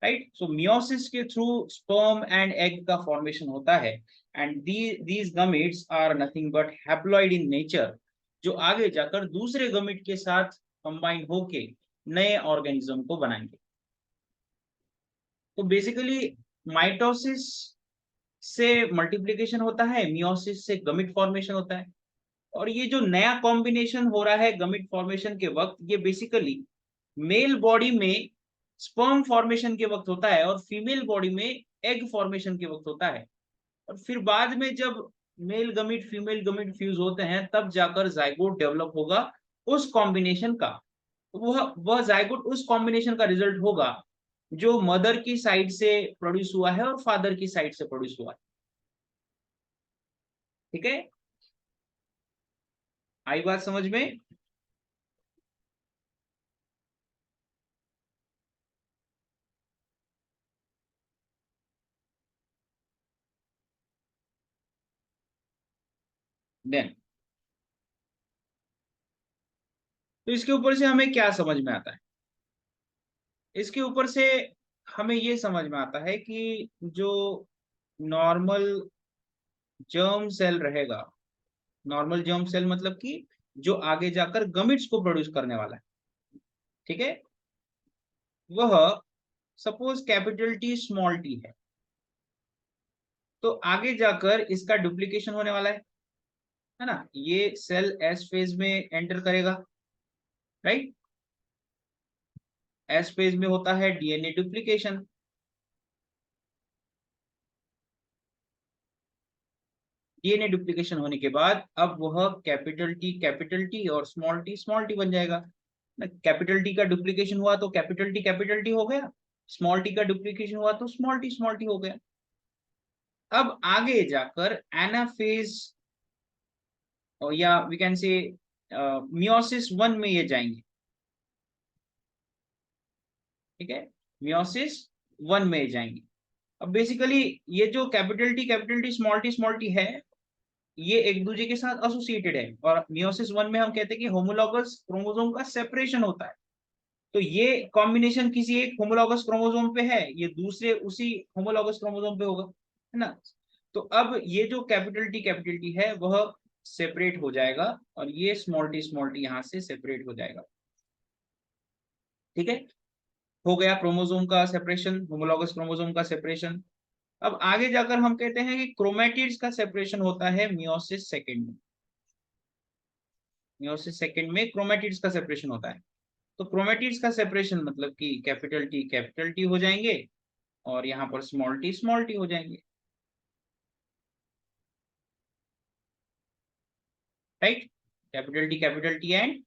Right, so meiosis के थ्रू स्पर्म एंड एग का फॉर्मेशन होता है, and these gametes are nothing but haploid in nature, जो आगे जाकर दूसरे गमिट के साथ कंबाइन होके नए ऑर्गेनिज्म को बनाएंगे। तो बेसिकली माइटोसिस से मल्टीप्लिकेशन होता है, मियोसिस से गमिट फॉर्मेशन होता है। और ये जो नया कॉम्बिनेशन हो रहा है गमिट फॉर्मेशन के वक्त, ये बेसिकली मेल बॉडी में स्पर्म फॉर्मेशन के वक्त होता है और फीमेल बॉडी में एग फॉर्मेशन के वक्त होता है। और फिर बाद में जब मेल गमिट फीमेल गमिट फ्यूज होते हैं तब जाकर जाइगोट डेवलप होगा उस कॉम्बिनेशन का। वह जाइगोट उस कॉम्बिनेशन का रिजल्ट होगा जो मदर की साइड से प्रोड्यूस हुआ है और फादर की साइड से प्रोड्यूस हुआ है। ठीक है, आई बात समझ में? देन तो इसके ऊपर से हमें क्या समझ में आता है? इसके ऊपर से हमें ये समझ में आता है कि जो नॉर्मल जर्म सेल रहेगा, नॉर्मल जर्म सेल मतलब कि जो आगे जाकर गमिट्स को प्रोड्यूस करने वाला है, ठीक है, वह suppose capital T small T है, तो आगे जाकर इसका डुप्लीकेशन होने वाला है ना। ये सेल एस फेज में एंटर करेगा। राइट, एस फेज में होता है डीएनए डुप्लीकेशन। डीएनए डुप्लीकेशन होने के बाद अब वह कैपिटल टी और स्मॉल टी बन जाएगा। कैपिटल टी का डुप्लीकेशन हुआ तो कैपिटल टी हो गया, स्मॉल टी का डुप्लीकेशन हुआ तो स्मॉल टी हो गया। अब आगे जाकर एनाफेज या वी कैन से मियोसिस 1 में ये जाएंगे। ठीक है, मियोसिस 1 में जाएंगे। अब बेसिकली ये जो कैपिटल टी स्मॉल टी है, ये एक दूसरे के साथ एसोसिएटेड है, और मियोसिस 1 में हम कहते हैं कि होमोलॉगस क्रोमोसोम का सेपरेशन होता है। तो ये कॉम्बिनेशन किसी एक होमोलॉगस क्रोमोसोम पे है, ये दूसरे उसी होमोलॉगस क्रोमोसोम पे होगा, है ना। तो अब ये जो कैपिटल टी है वह सेपरेट हो जाएगा, और ये स्मॉल टी यहाँ से सेपरेट हो जाएगा। ठीक है, हो गया क्रोमोसोम का सेपरेशन, होमोलॉगस क्रोमोसोम का सेपरेशन। अब आगे जाकर हम कहते हैं कि क्रोमैटिड्स का सेपरेशन होता है मियोसिस सेकंड में। मियोसिस सेकंड में क्रोमैटिड्स का सेपरेशन होता है। तो क्रोमैटिड्स का सेपरेशन मतलब कि कैपिटल टी हो जाएंगे, और यहाँ पर स्मॉल टी हो जाएंगे। Right, capital T and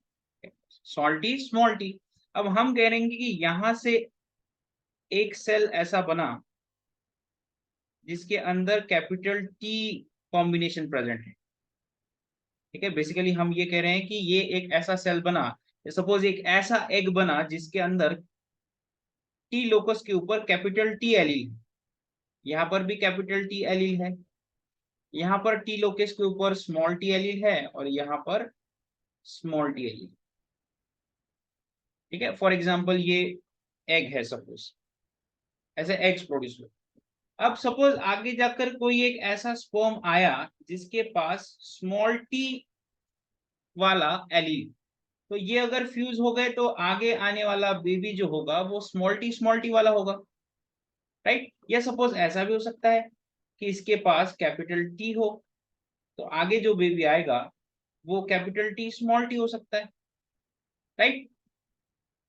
small T. अब हम कह रहे हैं कि यहां से एक सेल ऐसा बना जिसके अंदर कैपिटल टी कॉम्बिनेशन प्रेजेंट है। ठीक है, बेसिकली हम ये कह रहे हैं कि ये एक ऐसा सेल बना, सपोज एक ऐसा एग बना जिसके अंदर टी लोकस के ऊपर कैपिटल टी एलील, यहाँ पर भी कैपिटल टी एलील है, यहाँ पर टी लोकस के ऊपर स्मॉल टी एलील है, और यहाँ पर स्मॉल टी एलील। ठीक है, फॉर एग्जाम्पल ये एग है, सपोज ऐसे एग्स प्रोड्यूस हुए। अब सपोज आगे जाकर कोई एक ऐसा स्पर्म आया जिसके पास स्मॉल टी वाला एलील, तो ये अगर फ्यूज हो गए तो आगे आने वाला बेबी जो होगा वो स्मॉल टी वाला होगा, राइट। या सपोज ऐसा भी हो सकता है कि इसके पास कैपिटल टी हो, तो आगे जो बेबी आएगा वो कैपिटल टी स्मॉल टी हो सकता है, राइट।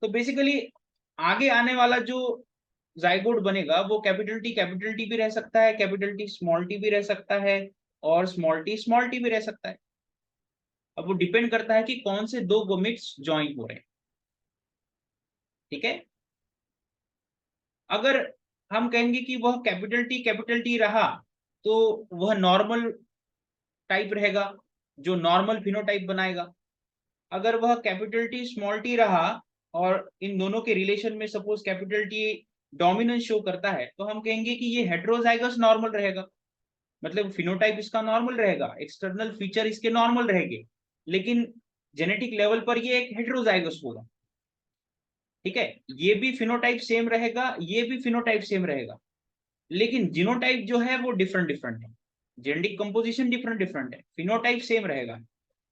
तो बेसिकली आगे आने वाला जो जाइगोट बनेगा वो कैपिटल टी भी रह सकता है, कैपिटल टी स्मॉल टी भी रह सकता है, और स्मॉल टी भी रह सकता है। अब वो डिपेंड करता है कि कौन से दो गोमिट्स ज्वाइन हो रहे हैं। ठीक है, अगर हम कहेंगे कि वह कैपिटल टी रहा तो वह नॉर्मल टाइप रहेगा, जो नॉर्मल फिनोटाइप बनाएगा। अगर वह कैपिटल टी स्मॉल टी रहा और इन दोनों के रिलेशन में suppose capital T dominance show करता है, तो हम कहेंगे कि ये हेट्रोजाइगस नॉर्मल रहेगा, मतलब फिनोटाइप इसका नॉर्मल रहेगा, एक्सटर्नल फीचर इसके नॉर्मल रहेंगे, लेकिन जेनेटिक लेवल पर ये एक हेट्रोजाइगस होगा। ठीक है, ये भी फिनोटाइप सेम रहेगा, ये भी फिनोटाइप सेम रहेगा, लेकिन जीनोटाइप जो है वो डिफरेंट डिफरेंट है, जेनेटिक कंपोजिशन डिफरेंट डिफरेंट है, फिनोटाइप सेम रहेगा।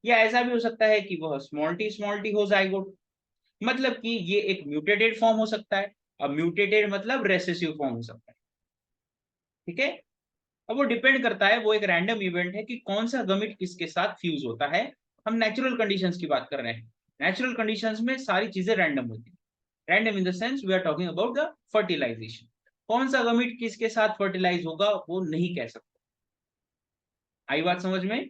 या ऐसा भी हो सकता है कि वह स्मॉल टी हो जाइगोट, मतलब कि ये एक म्यूटेटेड फॉर्म हो सकता है। अब म्यूटेटेड मतलब रेसेसिव फॉर्म हो सकता है। ठीक है, अब वो डिपेंड करता है, वो एक रैंडम इवेंट है कि कौन सा गमिट किसके साथ फ्यूज होता है। हम नेचुरल कंडीशंस की बात कर रहे हैं, नेचुरल कंडीशंस में सारी चीजें रैंडम होती है। Random in the sense we are talking about the fertilisation, कौन सा गमिट किसके साथ फर्टिलाइज होगा वो नहीं कह सकते। आई बात समझ में?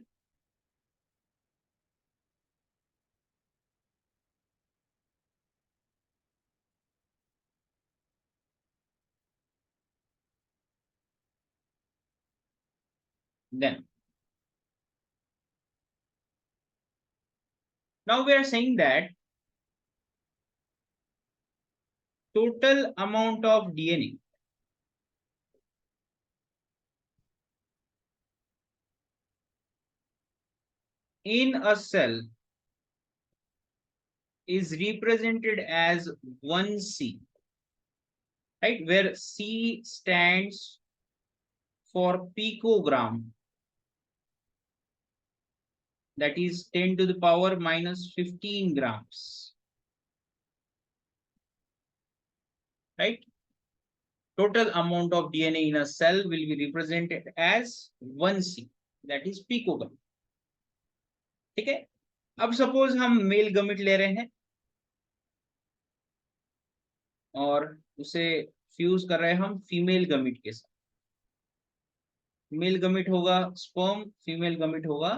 Then now we are saying that total amount of DNA in a cell is represented as 1C, right, where C stands for picogram, that is 10 to the power minus 15 grams, right. Total amount of DNA in a cell will be represented as 1C, that is picogram. ठीक है, अब सपोज हम मेल गमिट ले रहे हैं और उसे फ्यूज कर रहे हैं हम फीमेल गमिट के साथ। मेल गमिट होगा स्पर्म, फीमेल गमिट होगा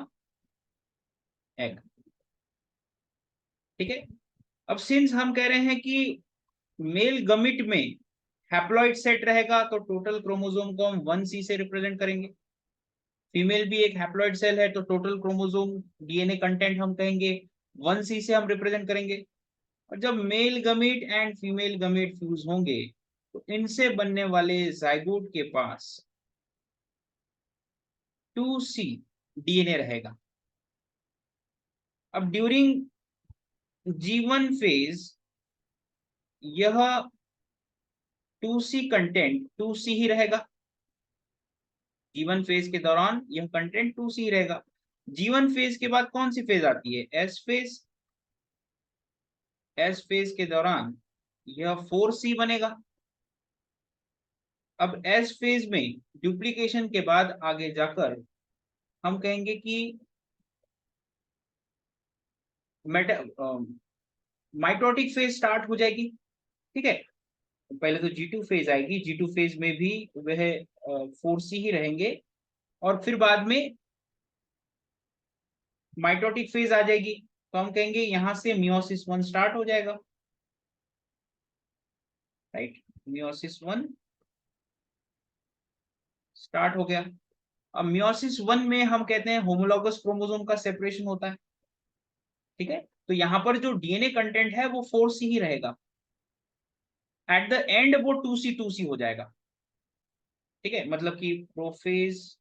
एग। ठीक है, अब सिंस हम कह रहे हैं कि मेल गमिट में हैप्लॉइड सेट रहेगा तो टोटल क्रोमोसोम को हम 1C से रिप्रेजेंट करेंगे। फीमेल भी एक हैप्लॉइड सेल है तो टोटल क्रोमोसोम डीएनए कंटेंट हम कहेंगे 1C से हम रिप्रेजेंट करेंगे। और जब male gamete and female gamete fuse होंगे तो इनसे बनने वाले जाइगोट के पास 2C डीएनए रहेगा। अब ड्यूरिंग G1 फेज यह 2C कंटेंट 2C ही रहेगा। G1 फेज के दौरान यह कंटेंट 2C रहेगा। G1 फेज के बाद कौन सी फेज आती है? S phase. एस फेज के दौरान यह 4C बनेगा। अब एस फेज में डुप्लीकेशन के बाद आगे जाकर हम कहेंगे कि माइटोटिक फेज स्टार्ट हो जाएगी। ठीक है, पहले तो G2 फेज आएगी, G2 फेज में भी वह 4C ही रहेंगे, और फिर बाद में माइटोटिक फेज आ जाएगी, तो हम कहेंगे यहां से मियोसिस 1 स्टार्ट हो जाएगा, राइट। मियोसिस 1 स्टार्ट हो गया। अब मियोसिस 1 में हम कहते हैं होमोलॉगस क्रोमोसोम का सेपरेशन होता है, ठीक है। तो यहाँ पर जो डीएनए कंटेंट है वो 4C ही रहेगा, एट द एंड वो 2C हो जाएगा, ठीक है। मतलब कि प्रोफेज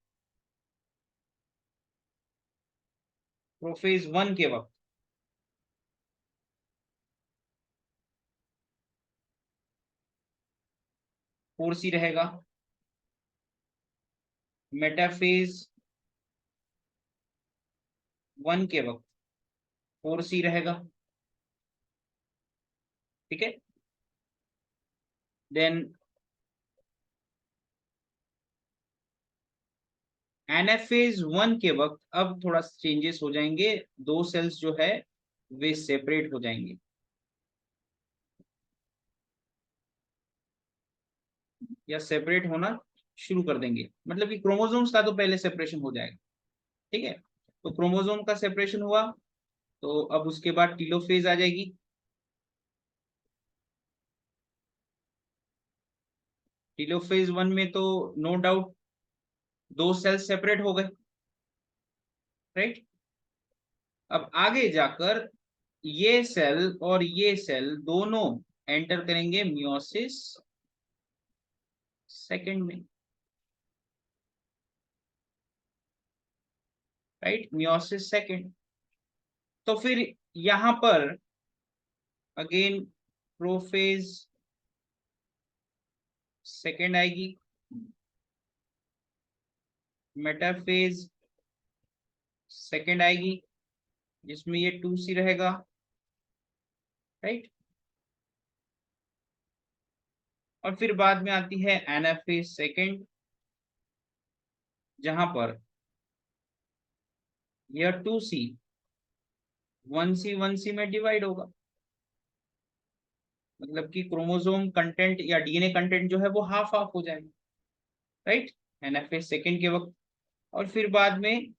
1 के वक्त 4C रहेगा, मेटाफेज 1 के वक्त 4C रहेगा, ठीक है। देन एनाफेज 1 के वक्त अब थोड़ा चेंजेस हो जाएंगे, दो सेल्स जो है वे सेपरेट हो जाएंगे, या सेपरेट होना शुरू कर देंगे, मतलब कि क्रोमोसोम्स का तो पहले सेपरेशन हो जाएगा, ठीक है। तो क्रोमोसोम का सेपरेशन हुआ, तो अब उसके बाद टीलोफेज आ जाएगी। टीलोफेज 1 में तो नो डाउट दो सेल्स सेपरेट हो गए, राइट। अब आगे जाकर ये सेल और ये सेल दोनों एंटर करेंगे मियोसिस सेकंड में, राइट, मियोसिस सेकंड। तो फिर यहां पर अगेन प्रोफेज सेकंड आएगी, मेटाफेज सेकंड आएगी, जिसमें ये 2C रहेगा, राइट। और फिर बाद में आती है एनाफेज सेकंड, जहां पर यह 2C 1C में डिवाइड होगा, मतलब कि क्रोमोसोम कंटेंट या डीएनए कंटेंट जो है वो हाफ हाफ हो जाएगा, राइट, एनाफेज सेकंड के वक्त। और फिर बाद में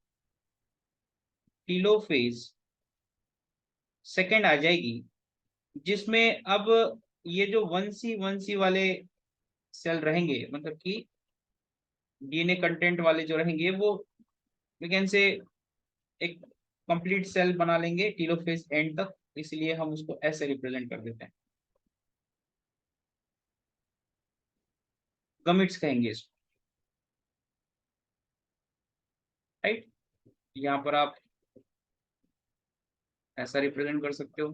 टीलोफेज सेकंड आ जाएगी, जिसमें अब ये जो 1C वाले सेल रहेंगे, मतलब कि डीएनए कंटेंट वाले जो रहेंगे, वो वी कैन से एक कंप्लीट सेल बना लेंगे टीलोफेज एंड तक, इसलिए हम उसको ऐसे रिप्रेजेंट कर देते हैं, गमिट्स कहेंगे इसको, राइट। यहाँ पर आप ऐसा रिप्रेजेंट कर सकते हो,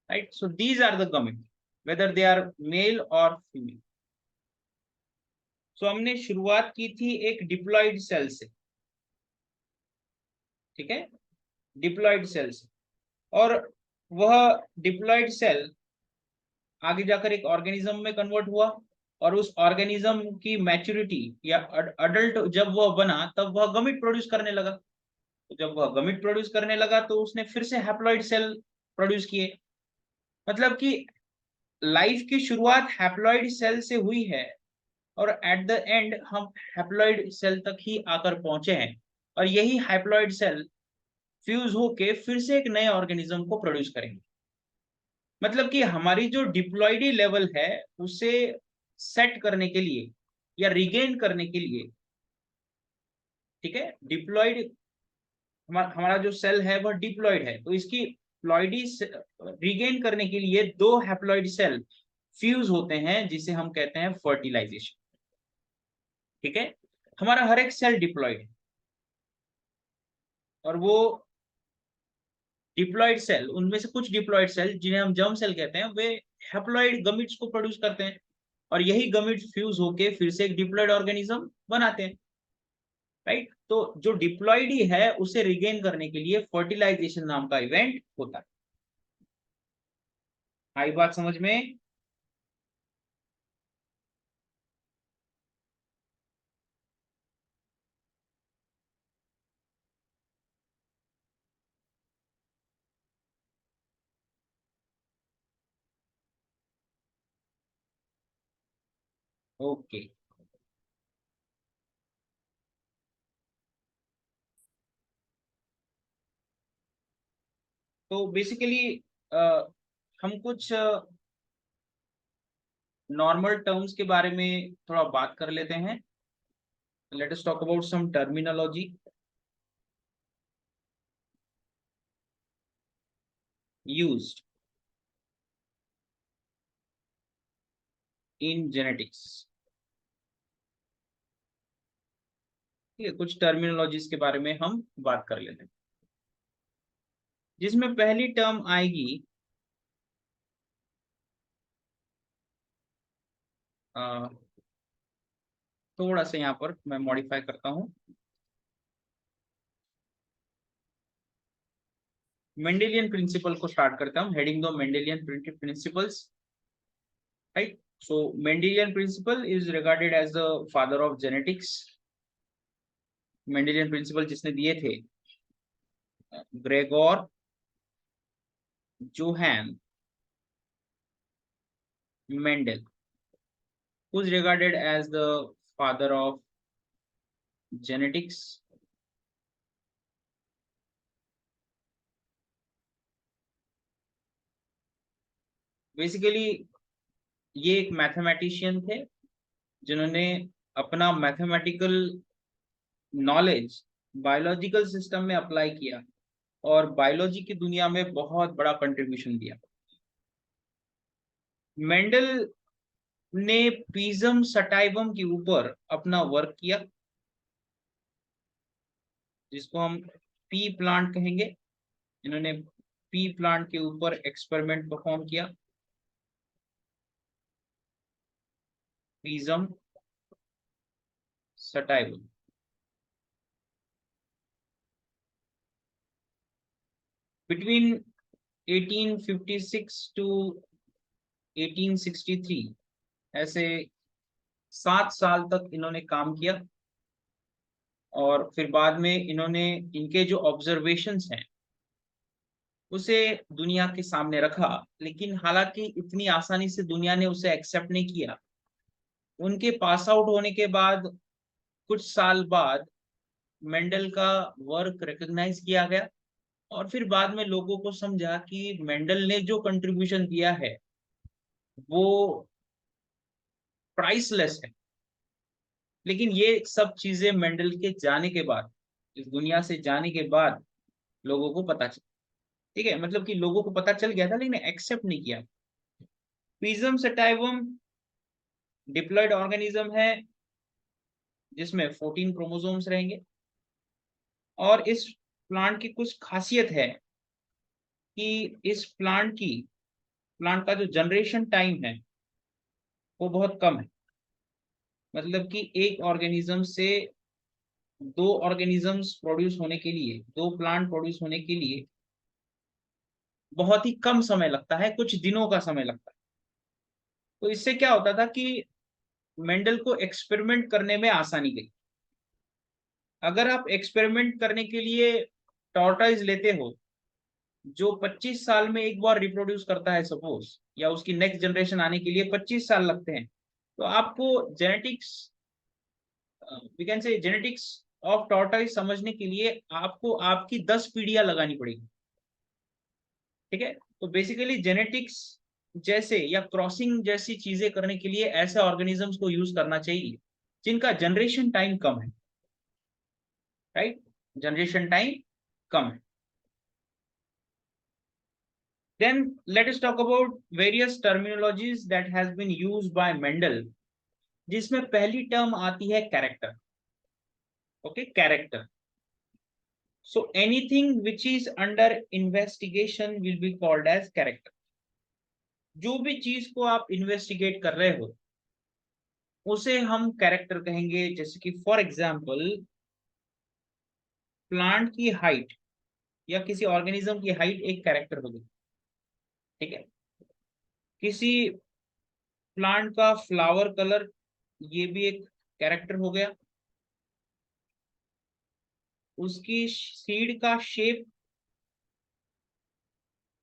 right. So these are the gamete, whether they are male और फीमेल। सो हमने शुरुआत की थी एक डिप्लॉइड सेल से, ठीक है, डिप्लॉइड सेल से, और वह डिप्लॉइड सेल आगे जाकर एक ऑर्गेनिज्म में कन्वर्ट हुआ, और उस ऑर्गेनिज्म की मैच्योरिटी या अडल्ट जब वह बना तब वह गमिट प्रोड्यूस करने लगा। तो जब वह गमिट प्रोड्यूस करने लगा तो उसने फिर से हैप्लॉइड सेल प्रोड्यूस किए, मतलब कि लाइफ की शुरुआत हैप्लॉइड सेल से हुई है, और एट द एंड हम हैप्लॉइड सेल तक ही आकर पहुंचे हैं, और यही हैप्लॉइड सेल फ्यूज होके फिर से एक नए ऑर्गेनिज्म को प्रोड्यूस करेंगे। मतलब कि हमारी जो डिप्लॉइडी लेवल है उसे सेट करने के लिए या रिगेन करने के लिए, ठीक है, डिप्लॉइड हमारा जो सेल है वह डिप्लॉइड है, तो इसकी प्लॉइडी रिगेन करने के लिए दो हैप्लॉइड सेल फ्यूज होते हैं, जिसे हम कहते हैं फर्टिलाइजेशन, ठीक है। हमारा हर एक सेल डिप्लॉइड है, और वो डिप्लॉइड सेल, उनमें से कुछ डिप्लॉइड सेल जिन्हें हम जर्म सेल कहते हैं, वे हैप्लॉइड गमिट्स को प्रोड्यूस करते हैं, और यही गमिट्स फ्यूज होके फिर से एक डिप्लॉइड ऑर्गेनिज्म बनाते हैं, राइट। तो जो डिप्लॉइडी है उसे रिगेन करने के लिए फर्टिलाइजेशन नाम का इवेंट होता है। आई बात समझ में? ओके। तो बेसिकली हम कुछ नॉर्मल टर्म्स के बारे में थोड़ा बात कर लेते हैं, let us talk about some terminology used in genetics. ठीक है, कुछ टर्मिनोलॉजीज के बारे में हम बात कर लेते हैं, जिसमें पहली टर्म आएगी थोड़ा सा यहाँ पर मैं मॉडिफाई करता हूँ। मेंडेलियन प्रिंसिपल को स्टार्ट करता हूँ, हेडिंग दो Mendelian principles, right. So Mendelian principle is regarded as the father of genetics. Mendelian principle जिसने दिए थे Gregor Johann Mendel, who is regarded as the father of genetics. Basically ये एक मैथमेटिशियन थे जिन्होंने अपना मैथमेटिकल नॉलेज बायोलॉजिकल सिस्टम में अप्लाई किया और बायोलॉजी की दुनिया में बहुत बड़ा कंट्रीब्यूशन दिया। मेंडल ने पीजम सटाइवम के ऊपर अपना वर्क किया, जिसको हम पी प्लांट कहेंगे। इन्होंने पी प्लांट के ऊपर एक्सपेरिमेंट परफॉर्म किया, पीजम सटाइवम। बिटवीन 1856 टू 1863 ऐसे 7 साल तक इन्होंने काम किया और फिर बाद में इन्होंने इनके जो ऑब्जर्वेशंस हैं उसे दुनिया के सामने रखा, लेकिन हालांकि इतनी आसानी से दुनिया ने उसे एक्सेप्ट नहीं किया। उनके पास आउट होने के बाद कुछ साल बाद मेंडल का वर्क रिकॉग्नाइज किया गया और फिर बाद में लोगों को समझा कि मेंडल ने जो कंट्रीब्यूशन दिया है वो प्राइसलेस है। लेकिन ये सब चीजें मेंडल के जाने के बाद, इस दुनिया से जाने के बाद लोगों को पता चला। ठीक है, मतलब कि लोगों को पता चल गया था लेकिन एक्सेप्ट नहीं किया। पीजम सटाइवम डिप्लॉयड ऑर्गेनिज्म है जिसमें 14 क्रोमोसोम्स रहेंगे और इस प्लांट की कुछ खासियत है कि इस प्लांट का जो जनरेशन टाइम है वो बहुत कम है। मतलब कि एक ऑर्गेनिज्म से दो ऑर्गेनिजम्स प्रोड्यूस होने के लिए, दो प्लांट प्रोड्यूस होने के लिए बहुत ही कम समय लगता है, कुछ दिनों का समय लगता है। तो इससे क्या होता था कि मेंडल को एक्सपेरिमेंट करने में आसानी गई। अगर आप एक्सपेरिमेंट करने के लिए टॉर्टॉइज लेते हो जो 25 साल में एक बार रिप्रोड्यूस करता है सपोज, या उसकी नेक्स्ट जनरेशन आने के लिए 25 साल लगते हैं, तो आपको genetics, we can say genetics of tortoise समझने के लिए आपको आपकी 10 पीढ़ियां लगानी पड़ेगी। ठीक है, तो बेसिकली जेनेटिक्स जैसे या क्रॉसिंग जैसी चीजें करने के लिए ऐसे ऑर्गेनिजम्स को यूज करना चाहिए जिनका जनरेशन टाइम कम है, राइट, जनरेशन टाइम कम है। Then let us talk about various terminologies that has been used by Mendel, जिसमें पहली टर्म आती है character. Okay, character. So anything which is under investigation will be called as character. जो भी चीज को आप इन्वेस्टिगेट कर रहे हो उसे हम कैरेक्टर कहेंगे। जैसे कि फॉर एग्जाम्पल प्लांट की हाइट या किसी ऑर्गेनिज्म की हाइट एक कैरेक्टर होगी। ठीक है, किसी प्लांट का फ्लावर कलर ये भी एक कैरेक्टर हो गया, उसकी सीड का शेप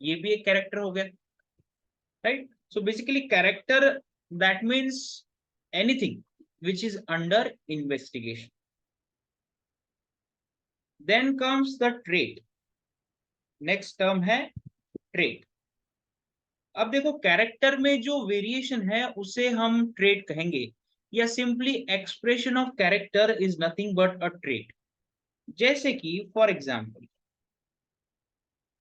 ये भी एक कैरेक्टर हो गया, right. So basically character that means anything which is under investigation. Then comes the trait, next term है ट्रेट। अब देखो कैरेक्टर में जो वेरिएशन है उसे हम ट्रेट कहेंगे। या simply expression of character is nothing but a trait. जैसे कि फॉर एग्जाम्पल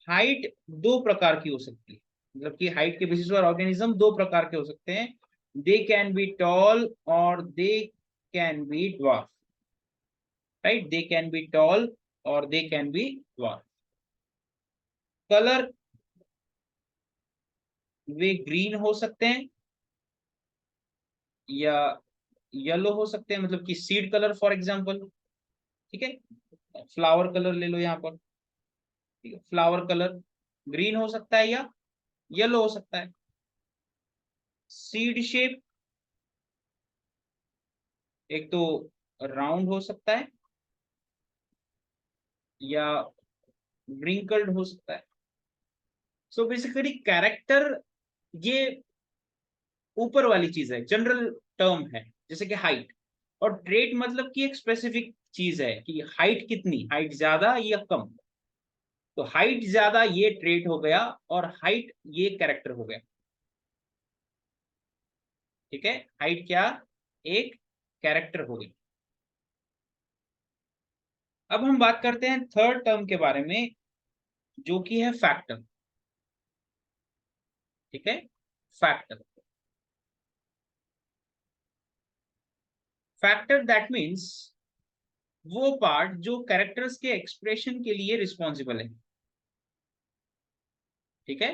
हाइट दो प्रकार की हो सकती है, मतलब कि हाइट के बेसिस पर ऑर्गेनिज्म दो प्रकार के हो सकते हैं, दे कैन बी टॉल और they can be dwarf, right, they can be tall और they can be dwarf. Colour वे ग्रीन हो सकते हैं या येलो हो सकते हैं, मतलब कि सीड कलर फॉर एग्जांपल, ठीक है, फ्लावर कलर ले लो यहाँ पर, ठीक है, फ्लावर कलर ग्रीन हो सकता है या येलो हो सकता है। सीड शेप एक तो राउंड हो सकता है या व्रिंकल्ड हो सकता है। सो बेसिकली कैरेक्टर ये ऊपर वाली चीज है, जनरल टर्म है, जैसे कि हाइट, और ट्रेट मतलब कि एक स्पेसिफिक चीज है कि हाइट कितनी, हाइट ज्यादा या कम। तो हाइट ज्यादा ये ट्रेट हो गया और हाइट ये कैरेक्टर हो गया, ठीक है, हाइट क्या, एक कैरेक्टर हो गई। अब हम बात करते हैं थर्ड टर्म के बारे में, जो कि है फैक्टर, ठीक है, फैक्टर। फैक्टर दैट मीन्स वो पार्ट जो कैरेक्टर्स के एक्सप्रेशन के लिए रिस्पॉन्सिबल है, ठीक है।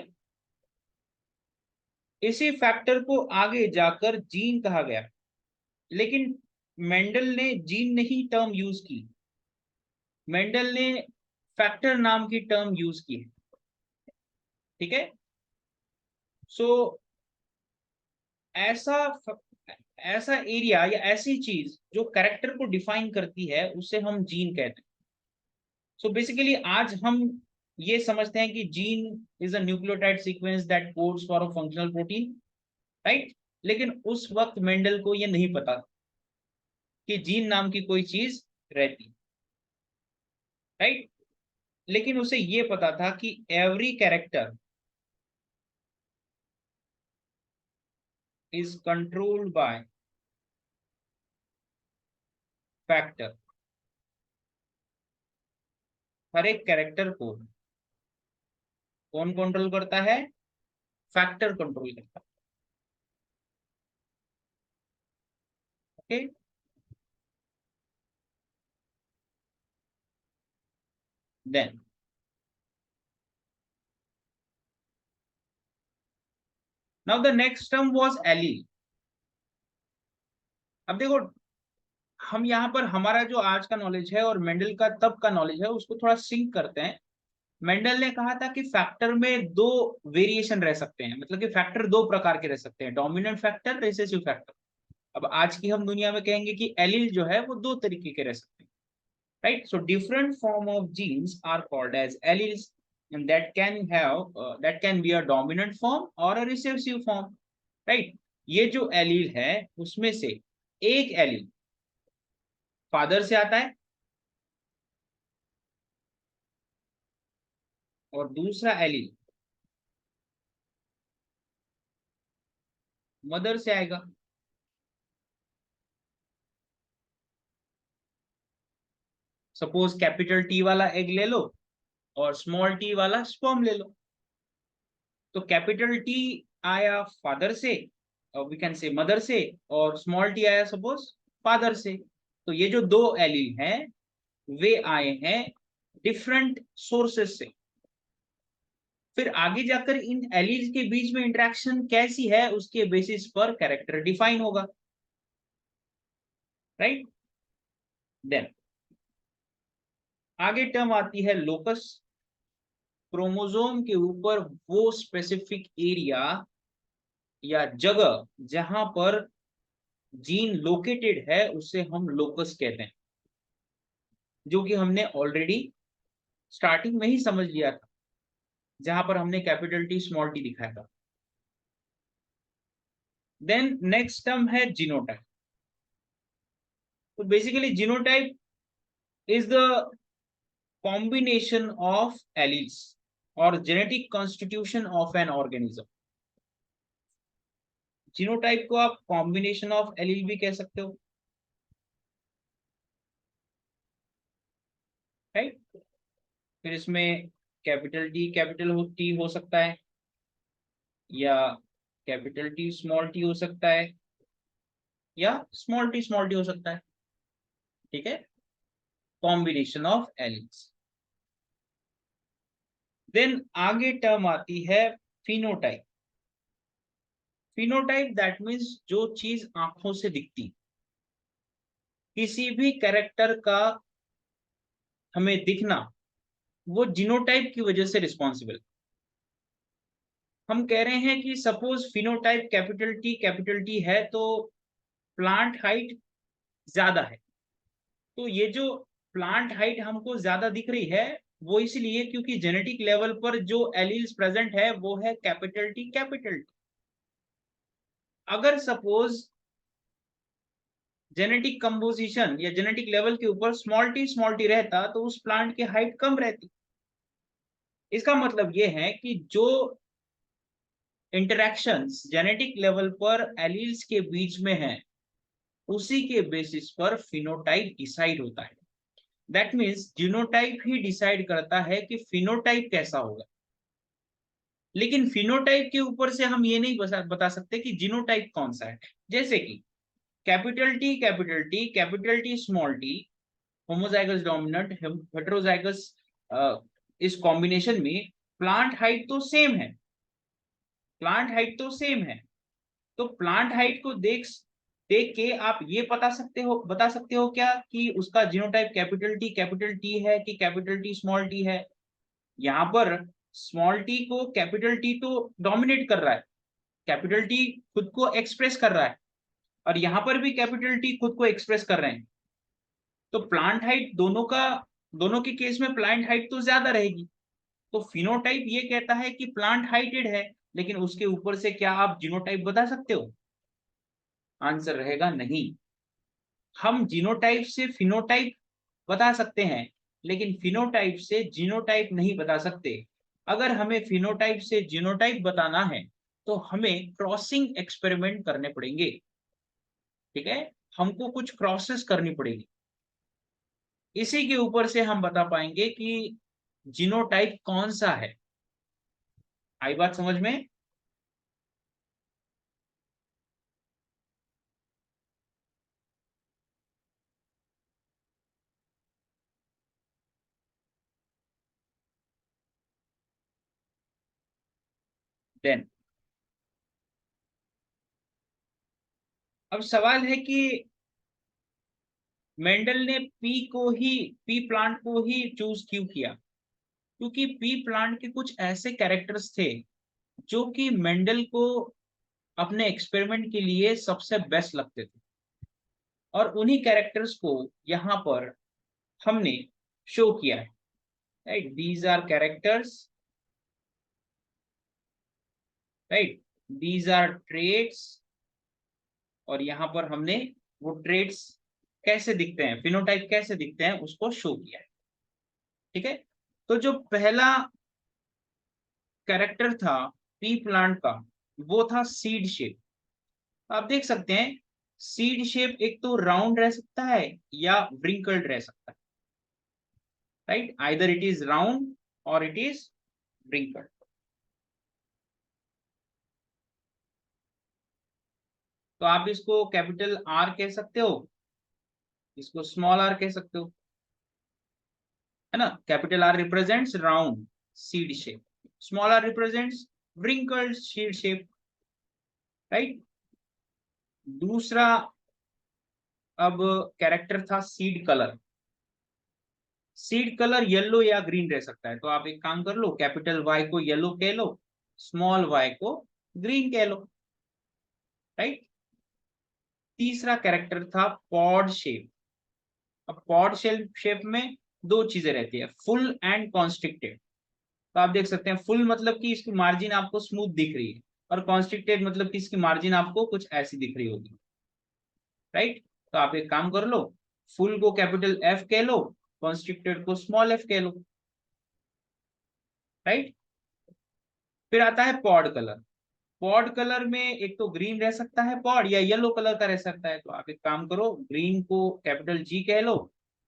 इसी फैक्टर को आगे जाकर जीन कहा गया, लेकिन मेंडल ने जीन नहीं टर्म यूज की, मेंडल ने फैक्टर नाम की टर्म यूज की है, ठीक है। सो ऐसा ऐसा एरिया या ऐसी चीज जो कैरेक्टर को डिफाइन करती है उसे हम जीन कहते हैं। सो बेसिकली आज हम ये समझते हैं कि gene is a nucleotide sequence that codes for a functional protein, right. लेकिन उस वक्त मेंडल को ये नहीं पता कि जीन नाम की कोई चीज रहती, राइट। लेकिन उसे ये पता था कि every character is controlled by factor. हर एक कैरेक्टर को कौन कंट्रोल करता है, फैक्टर कंट्रोल करता है, okay. Then now the next term was allele. अब देखो, हम यहाँ पर हमारा जो आज का नॉलेज है और मेंडल का तब का नॉलेज है उसको थोड़ा सिंक करते हैं। मेंडल ने कहा था कि फैक्टर में दो वेरिएशन रह सकते हैं, मतलब कि फैक्टर दो प्रकार के रह सकते हैं, डोमिनेंट फैक्टर, रिसेसिव फैक्टर। अब आज की हम दुनिया में कहेंगे कि एलील जो है वो दो तरीके के रह सकते हैं, right? So different form of genes are called as alleles, and that can be a dominant form or a recessive form, right? ये जो एलील है उसमें से एक एलील फादर से आता है और दूसरा एलील मदर से आएगा। सपोज कैपिटल टी वाला एग ले लो और स्मॉल टी वाला स्पर्म ले लो। तो कैपिटल टी आया फादर से, वी कैन से मदर से, और स्मॉल टी आया सपोज फादर से। तो ये जो दो एलील हैं वे आए हैं डिफरेंट सोर्सेस से। फिर आगे जाकर इन एलील्स के बीच में इंटरेक्शन कैसी है उसके बेसिस पर कैरेक्टर डिफाइन होगा, राइट। देन आगे टर्म आती है लोकस। क्रोमोसोम के ऊपर वो स्पेसिफिक एरिया या जगह जहां पर जीन लोकेटेड है उसे हम लोकस कहते हैं, जो कि हमने ऑलरेडी स्टार्टिंग में ही समझ लिया था जहां पर हमने कैपिटल टी स्मॉल टी दिखाया था। देन नेक्स्ट टर्म है जीनोटाइप। तो basically genotype is the combination of alleles or genetic constitution of an organism। Genotype को आप कॉम्बिनेशन ऑफ एलील भी कह सकते हो, राइट। फिर इसमें कैपिटल टी हो सकता है, या कैपिटल टी स्मॉल टी हो सकता है, या स्मॉल टी हो सकता है, ठीक है, कॉम्बिनेशन ऑफ एलील्स। देन आगे टर्म आती है फिनोटाइप। फिनोटाइप दैट मीन्स जो चीज आंखों से दिखती, किसी भी कैरेक्टर का हमें दिखना, वो जीनोटाइप की वजह से रिस्पॉन्सिबल। हम कह रहे हैं कि सपोज फिनोटाइप कैपिटल टी है, तो प्लांट हाइट ज्यादा है। तो ये जो प्लांट हाइट हमको ज्यादा दिख रही है, वो इसलिए क्योंकि जेनेटिक लेवल पर जो एलील्स प्रेजेंट है वो है कैपिटल टी। अगर सपोज जेनेटिक कंपोजिशन या जेनेटिक लेवल के ऊपर स्मॉल टी रहता, तो उस प्लांट की हाइट कम रहती। इसका मतलब ये है कि जो इंटरैक्शंस जेनेटिक लेवल पर एलील्स के बीच में है, उसी के बेसिस पर फिनोटाइप डिसाइड होता है। That means genotype he decide करता है कि फिनोटाइप कैसा होगा। लेकिन फिनोटाइप के ऊपर से हम ये नहीं बता सकते कि जीनोटाइप कौन सा है। जैसे कि capital T small T, homozygous dominant heterozygous, इस कॉम्बिनेशन में प्लांट हाइट तो सेम है, तो प्लांट हाइट को देख के आप ये बता सकते हो क्या कि उसका जीनोटाइप कैपिटल टी है कि कैपिटल टी स्मॉल टी है। यहाँ पर स्मॉल टी को कैपिटल टी तो डोमिनेट कर रहा है, कैपिटल टी खुद को एक्सप्रेस कर रहा है, और यहाँ पर भी कैपिटल टी खुद को एक्सप्रेस कर रहे हैं। तो प्लांट हाइट दोनों के केस में प्लांट हाइट तो ज्यादा रहेगी। तो फिनोटाइप ये कहता है कि प्लांट हाइटेड है, लेकिन उसके ऊपर से क्या आप जीनोटाइप बता सकते हो? आंसर रहेगा नहीं। हम जीनोटाइप से फिनोटाइप बता सकते हैं, लेकिन फिनोटाइप से जीनोटाइप नहीं बता सकते। अगर हमें फिनोटाइप से जीनोटाइप बताना है, तो हमें क्रॉसिंग एक्सपेरिमेंट करने पड़ेंगे, ठीक है, हमको कुछ क्रॉसेस करनी पड़ेगी। इसी के ऊपर से हम बता पाएंगे कि जीनोटाइप कौन सा है। आई बात समझ में? देन अब सवाल है कि मेंडल ने पी प्लांट को ही चूज क्यों किया? क्योंकि पी प्लांट के कुछ ऐसे कैरेक्टर्स थे जो कि मेंडल को अपने एक्सपेरिमेंट के लिए सबसे बेस्ट लगते थे, और उन्हीं कैरेक्टर्स को यहाँ पर हमने शो किया है, right. These are characters, right, these are traits, और यहाँ पर हमने वो ट्रेट्स कैसे दिखते हैं, फिनोटाइप कैसे दिखते हैं, उसको शो किया है, ठीक है। तो जो पहला कैरेक्टर था पी प्लांट का, वो था सीड शेप। आप देख सकते हैं सीड शेप एक तो राउंड रह सकता है या व्रिंकल्ड रह सकता है, right, either it is round और इट इज व्रिंकल्ड। तो आप इसको कैपिटल आर कह सकते हो, इसको स्मॉल आर कह सकते हो, है ना। Capital R represents round seed shape, small R represents wrinkled seed shape, right. दूसरा अब कैरेक्टर था seed colour. Seed colour yellow या ग्रीन रह सकता है, तो आप एक काम कर लो, कैपिटल वाई को येलो कह लो, स्मॉल वाई को ग्रीन कह लो, राइट। तीसरा कैरेक्टर था पॉड शेप। अब पॉड शेप में दो चीजें रहती है, फुल एंड कॉन्स्ट्रिक्टेड। तो आप देख सकते हैं फुल मतलब कि इसकी मार्जिन आपको स्मूथ दिख रही है, और कॉन्स्ट्रिक्टेड मतलब कि इसकी मार्जिन आपको कुछ ऐसी दिख रही होगी, राइट। तो आप एक काम कर लो, फुल को कैपिटल एफ कह लो, कॉन्स्ट्रिक्टेड को स्मॉल एफ कह लो, राइट। फिर आता है पॉड कलर। पॉड कलर में एक तो ग्रीन रह सकता है पॉड, या येलो कलर का रह सकता है। तो आप एक काम करो, ग्रीन को कैपिटल जी कह लो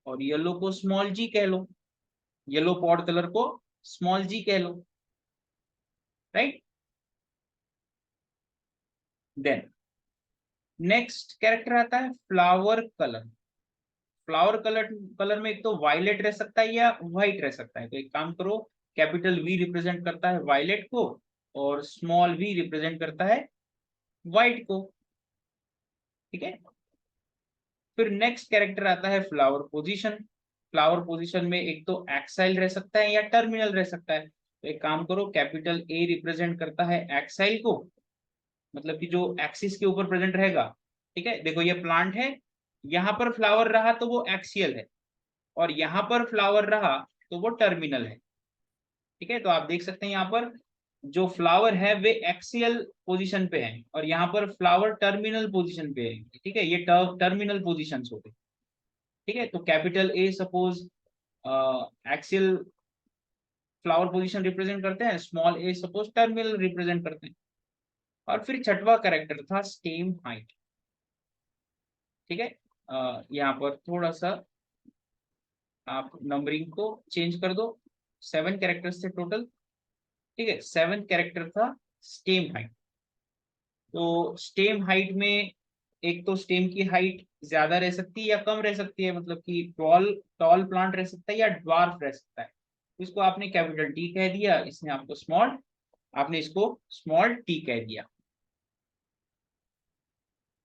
और येलो को स्मॉल जी कह लो, येलो पॉड कलर को स्मॉल जी कह लो, राइट। देन नेक्स्ट कैरेक्टर आता है flower colour. Flower colour colour में एक तो वायलेट रह सकता है या व्हाइट रह सकता है। तो एक काम करो, कैपिटल वी रिप्रेजेंट करता है वायलेट को और स्मॉल वी रिप्रेजेंट करता है व्हाइट को, ठीक है। फिर नेक्स्ट कैरेक्टर आता है फ्लावर पोजीशन। फ्लावर पोजीशन में एक तो एक्साइल रह सकता है या टर्मिनल रह सकता है। तो एक काम करो, कैपिटल ए रिप्रेजेंट करता है एक्साइल को, मतलब कि जो एक्सिस के ऊपर प्रेजेंट रहेगा, ठीक है। देखो ये प्लांट है, यहाँ पर फ्लावर रहा तो वो एक्सियल है, और यहाँ पर फ्लावर रहा तो वो टर्मिनल है, ठीक है। तो आप देख सकते हैं यहाँ पर जो फ्लावर है वे एक्सियल पोजीशन पे है और यहाँ पर फ्लावर टर्मिनल पोजीशन पे है, ठीक है। ये टर्मिनल पोजीशंस होते हैं, ठीक है। तो capital A suppose axial flower position represent करते हैं, small A suppose terminal represent करते हैं। और फिर छठवां कैरेक्टर था स्टेम हाइट, ठीक है। यहाँ पर थोड़ा सा आप नंबरिंग को चेंज कर दो, 7 कैरेक्टर्स थे टोटल, ठीक है। 7 कैरेक्टर था स्टेम हाइट। तो स्टेम हाइट में एक तो स्टेम की हाइट ज्यादा रह सकती है या कम रह सकती है, मतलब कि टॉल टॉल प्लांट रह सकता है या ड्वार्फ रह सकता है। इसको आपने कैपिटल टी कह दिया, इसने आपको स्मॉल, आपने इसको स्मॉल टी कह दिया,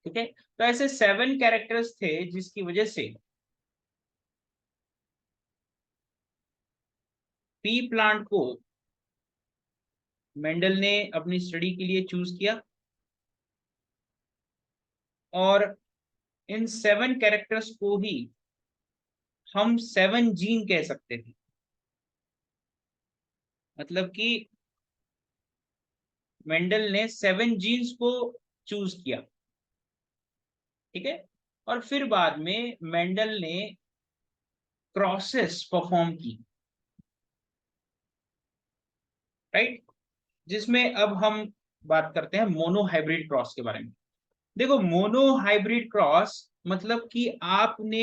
ठीक है। तो ऐसे 7 कैरेक्टर्स थे जिसकी वजह से पी प्लांट को मेंडल ने अपनी स्टडी के लिए चूज किया। और इन 7 कैरेक्टर्स को ही हम 7 जीन कह सकते थे, मतलब कि मेंडल ने 7 जीन्स को चूज किया, ठीक है। और फिर बाद में मेंडल ने क्रॉसेस परफॉर्म की, राइट, जिसमें अब हम बात करते हैं मोनो हाइब्रिड क्रॉस के बारे में। देखो मोनो हाइब्रिड क्रॉस मतलब कि आपने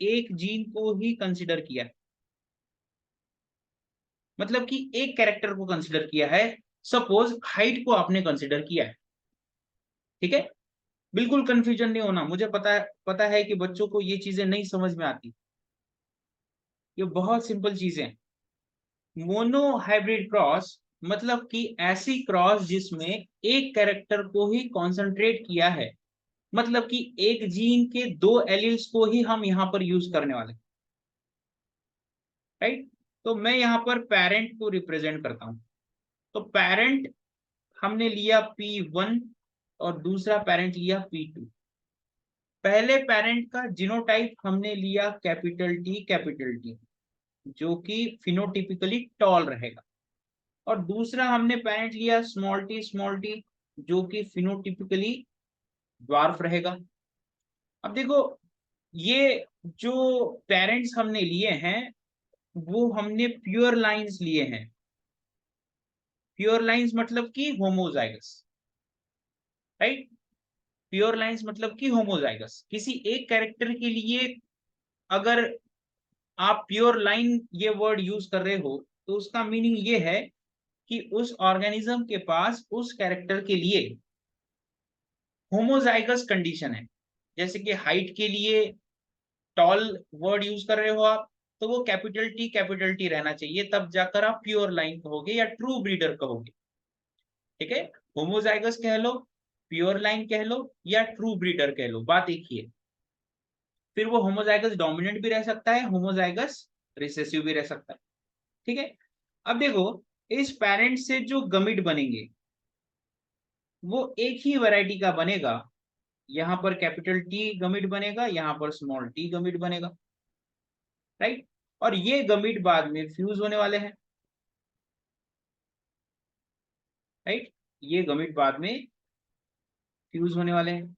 एक जीन को ही कंसिडर किया, मतलब कि एक कैरेक्टर को कंसिडर किया है। सपोज हाइट को आपने कंसिडर किया है, ठीक है। बिल्कुल कंफ्यूजन नहीं होना, मुझे पता है कि बच्चों को ये चीजें नहीं समझ में आती, ये बहुत सिंपल चीजें हैं। मोनो हाइब्रिड क्रॉस मतलब कि ऐसी क्रॉस जिसमें एक कैरेक्टर को ही कॉन्सेंट्रेट किया है, मतलब कि एक जीन के 2 एलील्स को ही हम यहाँ पर यूज करने वाले, राइट। तो मैं यहाँ पर पेरेंट को रिप्रेजेंट करता हूं। तो पेरेंट हमने लिया P1 और दूसरा पेरेंट लिया P2। पहले पेरेंट का जीनोटाइप हमने लिया कैपिटल टी जो कि फिनोटिपिकली टॉल रहेगा, और दूसरा हमने पेरेंट लिया स्मॉल टी जो कि फिनोटिपिकली ड्वार्फ रहेगा। अब देखो ये जो पेरेंट्स हमने लिए हैं वो हमने प्योर लाइंस लिए हैं। प्योर लाइंस मतलब कि होमोजाइगस, राइट। प्योर लाइंस मतलब कि होमोजाइगस, किसी एक कैरेक्टर के लिए अगर आप प्योर लाइन ये वर्ड यूज कर रहे हो तो उसका मीनिंग ये है कि उस ऑर्गेनिज्म के पास उस कैरेक्टर के लिए होमोजाइगस कंडीशन है। जैसे कि हाइट के लिए टॉल वर्ड यूज कर रहे हो आप, तो वो कैपिटल टी रहना चाहिए, तब जाकर आप प्योर लाइन कहोगे या ट्रू ब्रीडर कहोगे, ठीक है। होमोजाइगस कह लो, प्योर लाइन कह लो या ट्रू ब्रीडर कह लो, बात एक ही है। फिर वो होमोजाइगस डोमिनेंट भी रह सकता है, होमोजाइगस रिसेसिव भी रह सकता है, ठीक है। अब देखो इस पेरेंट से जो गमिट बनेंगे वो एक ही वैरायटी का बनेगा। यहाँ पर कैपिटल टी गमिट बनेगा, यहाँ पर स्मॉल टी गमिट बनेगा, राइट। और ये गमिट बाद में फ्यूज होने वाले हैं, राइट। ये गमिट बाद में फ्यूज होने वाले हैं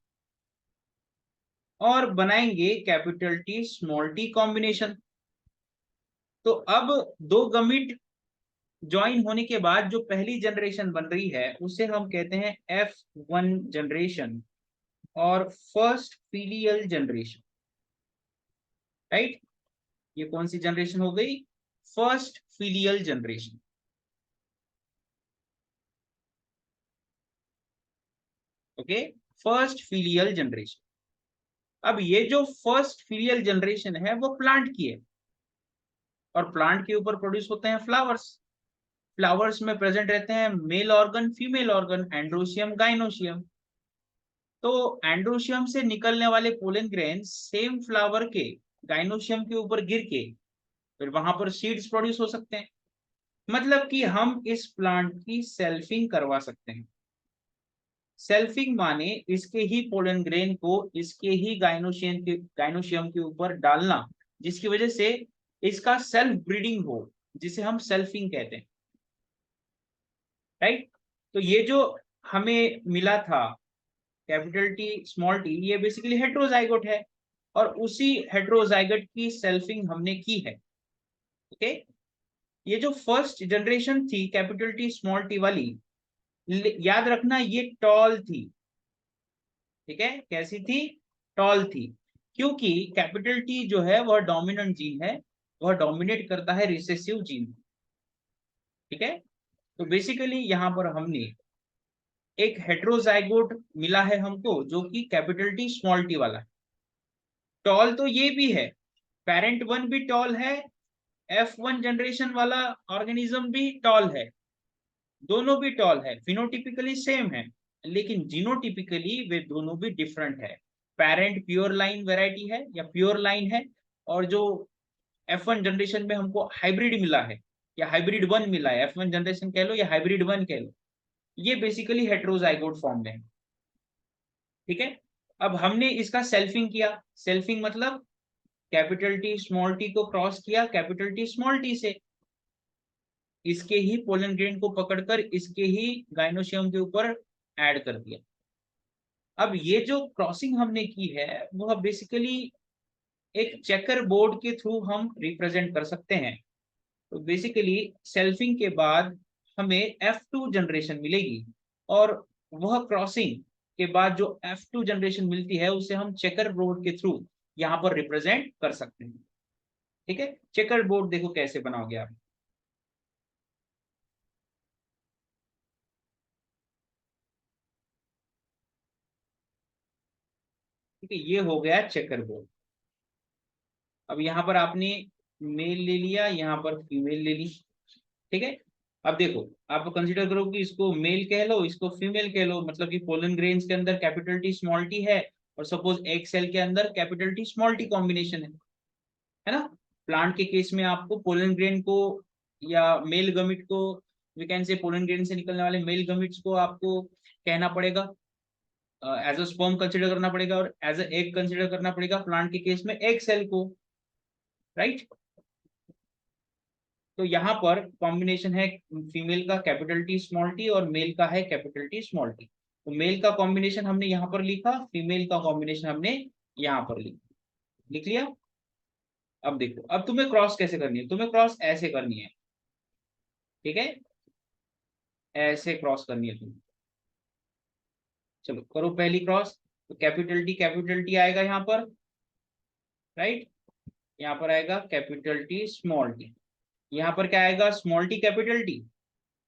और बनाएंगे capital T small T combination. तो अब दो गमिट ज्वाइन होने के बाद जो पहली जनरेशन बन रही है उसे हम कहते हैं F1 जनरेशन और फर्स्ट फीलियल जनरेशन, राइट। ये कौन सी जनरेशन हो गई? First filial generation. Okay, first filial generation. अब ये जो फर्स्ट फीलियल जनरेशन है वो प्लांट की है, और प्लांट के ऊपर प्रोड्यूस होते हैं फ्लावर्स। फ्लावर्स में प्रेजेंट रहते हैं male organ, female organ, androecium, gynoecium. तो एंड्रोशियम से निकलने वाले पोलन ग्रेन सेम फ्लावर के गाइनोशियम के ऊपर गिर के फिर वहां पर सीड्स प्रोड्यूस हो सकते हैं। मतलब कि हम इस प्लांट की सेल्फिंग करवा सकते हैं। सेल्फिंग माने इसके ही पोलन ग्रेन को इसके ही गाइनोशियम के ऊपर डालना, जिसकी वजह से इसका सेल्फ ब्रीडिंग हो, जिसे हम सेल्फिंग कहते हैं, राइट। तो ये जो हमें मिला था कैपिटल टी स्मॉल टी, ये बेसिकली हेट्रोजाइगोट है, और उसी हेट्रोजाइगोट की सेल्फिंग हमने की है। ओके, ये जो फर्स्ट जनरेशन थी कैपिटल टी स्मॉल टी वाली, याद रखना ये टॉल थी। ठीक है, कैसी थी? टॉल थी, क्योंकि कैपिटल टी जो है वह डोमिनेंट जीन है, वह डोमिनेट करता है रिसेसिव जीन। ठीक है, तो बेसिकली यहां पर हमने एक हेट्रोजाइगोट मिला है हमको, जो कि कैपिटल टी स्मॉल टी वाला है। टॉल तो ये भी है, पेरेंट वन भी टॉल है, F1 जनरेशन वाला ऑर्गेनिज्म भी टॉल है, दोनों भी टॉल है, फिनोटिपिकली सेम है, लेकिन जीनोटिपिकली वे दोनों भी डिफरेंट है। पेरेंट प्योर लाइन वैरायटी है या प्योर लाइन है, और जो F1 जनरेशन में हमको हाइब्रिड मिला है या हाइब्रिड वन मिला है, F1 जनरेशन कह लो या हाइब्रिड वन कह लो, ये बेसिकली हेट्रोजाइगोट फॉर्म में है। ठीक है, अब हमने इसका सेल्फिंग किया। सेल्फिंग मतलब कैपिटल टी स्मॉल टी को क्रॉस किया कैपिटल टी स्मॉल टी से, इसके ही पोलन ग्रेन को पकड़कर इसके ही गाइनोशियम के ऊपर ऐड कर दिया। अब ये जो क्रॉसिंग हमने की है वह बेसिकली एक चेकर बोर्ड के थ्रू हम रिप्रेजेंट कर सकते हैं। तो बेसिकली सेल्फिंग के बाद हमें F2 जनरेशन मिलेगी, और वह क्रॉसिंग के बाद जो F2 जनरेशन मिलती है उसे हम चेकर बोर्ड के थ्रू यहाँ पर रिप्रेजेंट कर सकते हैं। ठीक है, चेकर बोर्ड देखो कैसे बनाओगे आप। ठीक है, ये हो गया चेकर बोर्ड। अब यहाँ पर आपने मेल ले लिया, यहाँ पर फीमेल ले ली। ठीक है, अब देखो, आप कंसीडर करो कि इसको मेल कह लो, इसको फीमेल कह लो, मतलब कि पोलन ग्रेन्स के अंदर कैपिटल टी स्मॉल टी है, और सपोज एक सेल के अंदर capital T small T combination है ना। प्लांट के केस में आपको पोलन ग्रेन को या मेल गमिट को, we can say pollen grain से निकलने वाले मेल गमिट्स को आपको कहना पड़ेगा, एज अ स्पर्म कंसिडर करना पड़ेगा, और एज अ एग कंसिडर करना पड़ेगा प्लांट के केस में एग सेल को, राइट। तो यहाँ पर कॉम्बिनेशन है फीमेल का कैपिटल टी स्मॉल टी और मेल का है कैपिटल टी स्मॉल टी। तो मेल का कॉम्बिनेशन हमने यहाँ पर लिखा, फीमेल का कॉम्बिनेशन हमने यहाँ पर लिखा, लिख लिया। अब देखो, अब तुम्हें क्रॉस कैसे करनी है? तुम्हें क्रॉस ऐसे करनी है। ठीक है, ऐसे क्रॉस करनी है तुम्हें। चलो करो पहली क्रॉस। तो कैपिटल टी आएगा यहाँ पर, राइट। यहाँ पर आएगा कैपिटल टी स्मॉल टी, यहाँ पर क्या आएगा? स्मॉल टी कैपिटल टी,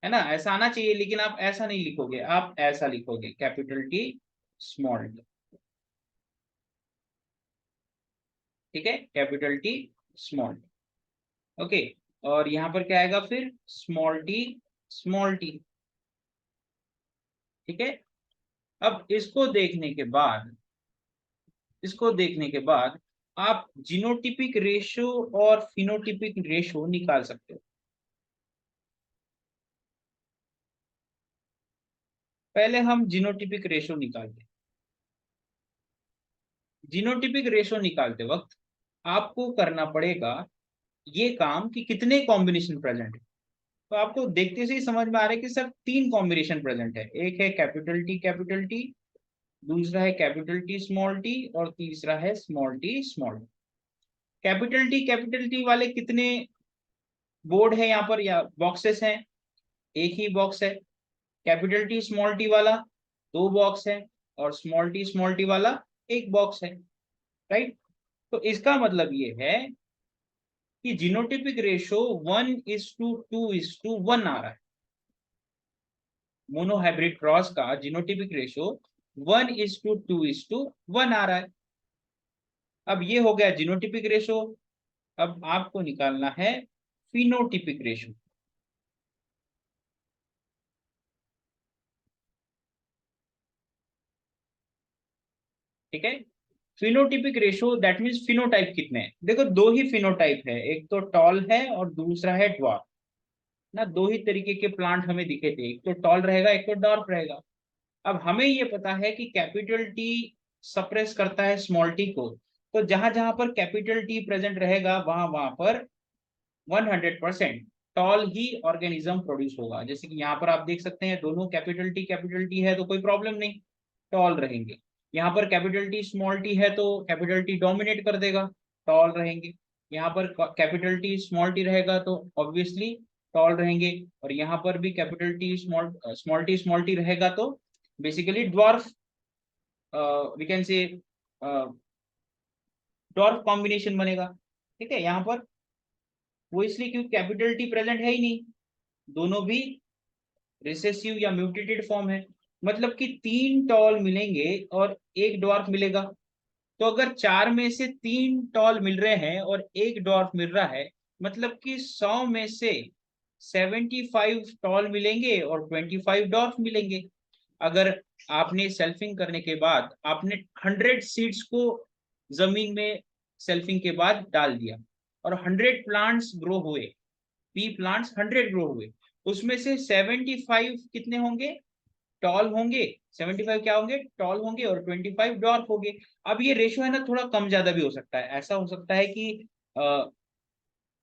है ना। ऐसा आना चाहिए, लेकिन आप ऐसा नहीं लिखोगे, आप ऐसा लिखोगे कैपिटल टी स्मॉल टी। ठीक है, capital T small T. Okay, और यहाँ पर क्या आएगा फिर? Small T small T. ठीक है, अब इसको देखने के बाद आप जीनोटिपिक रेशियो और फिनोटिपिक रेशियो निकाल सकते हो। पहले हम जीनोटिपिक रेशियो निकालते हैं। जीनोटिपिक रेशियो निकालते वक्त आपको करना पड़ेगा ये काम कि कितने कॉम्बिनेशन प्रेजेंट है। तो आपको देखते से ही समझ में आ रहा है कि सर 3 कॉम्बिनेशन प्रेजेंट है। एक है कैपिटल टी, दूसरा है कैपिटल टी स्मॉल टी, और तीसरा है small T small T. Capital T वाले कितने बोर्ड है यहाँ पर या बॉक्सेस हैं, एक ही बॉक्स है। कैपिटल टी स्मॉल टी वाला दो बॉक्स है, और स्मॉल टी वाला एक बॉक्स है, राइट। तो इसका मतलब ये है कि जीनोटिपिक रेशो 1:2:1 आ रहा है। मोनोहाइब्रिड क्रॉस का जीनोटिपिक रेशो 1:2:1 आ रहा है। अब ये हो गया जीनोटिपिक रेशो। अब आपको निकालना है फिनोटिपिक रेशो। ठीक है, phenotypic ratio that means phenotype कितने हैं। देखो दो ही फिनोटाइप है, एक तो टॉल है और दूसरा है ड्वार्फ ना। दो ही तरीके के प्लांट हमें दिखे थे, एक तो टॉल रहेगा एक तो डॉर्फ रहेगा। अब हमें ये पता है कि कैपिटल टी सप्रेस करता है स्मॉल टी को, तो जहां जहां पर कैपिटल टी प्रेजेंट रहेगा वहां वहां पर 100% टॉल ही ऑर्गेनिज्म प्रोड्यूस होगा। जैसे कि यहाँ पर आप देख सकते हैं दोनों कैपिटल टी है तो कोई प्रॉब्लम नहीं, टॉल रहेंगे। यहाँ पर कैपिटल टी स्मॉल टी है तो कैपिटल टी डोमिनेट कर देगा, टॉल रहेंगे। यहाँ पर कैपिटल टी स्मॉल टी रहेगा तो ऑब्वियसली टॉल रहेंगे। और यहाँ पर भी कैपिटल टी स्मॉल टी रहेगा तो basically dwarf, we can say dwarf combination बनेगा। ठीक है, यहाँ पर वो इसलिए क्योंकि कैपिटल टी प्रेजेंट है ही नहीं, दोनों भी रिसेसिव या म्यूटेटेड फॉर्म है। मतलब कि तीन टॉल मिलेंगे और एक डॉर्फ मिलेगा। तो अगर चार में से तीन टॉल मिल रहे हैं और एक डॉर्फ मिल रहा है, मतलब कि 100 में से 75 टॉल मिलेंगे और 25 डॉर्फ मिलेंगे। अगर आपने सेल्फिंग करने के बाद आपने 100 सीड्स को जमीन में सेल्फिंग के बाद डाल दिया और 100 प्लांट्स ग्रो हुए, पी प्लांट्स 100 ग्रो हुए, उसमें से 75 कितने होंगे, टॉल होंगे। 75 क्या होंगे, टॉल होंगे, और 25 डॉर्फ होंगे। अब ये रेशो है ना थोड़ा कम ज्यादा भी हो सकता है। ऐसा हो सकता है कि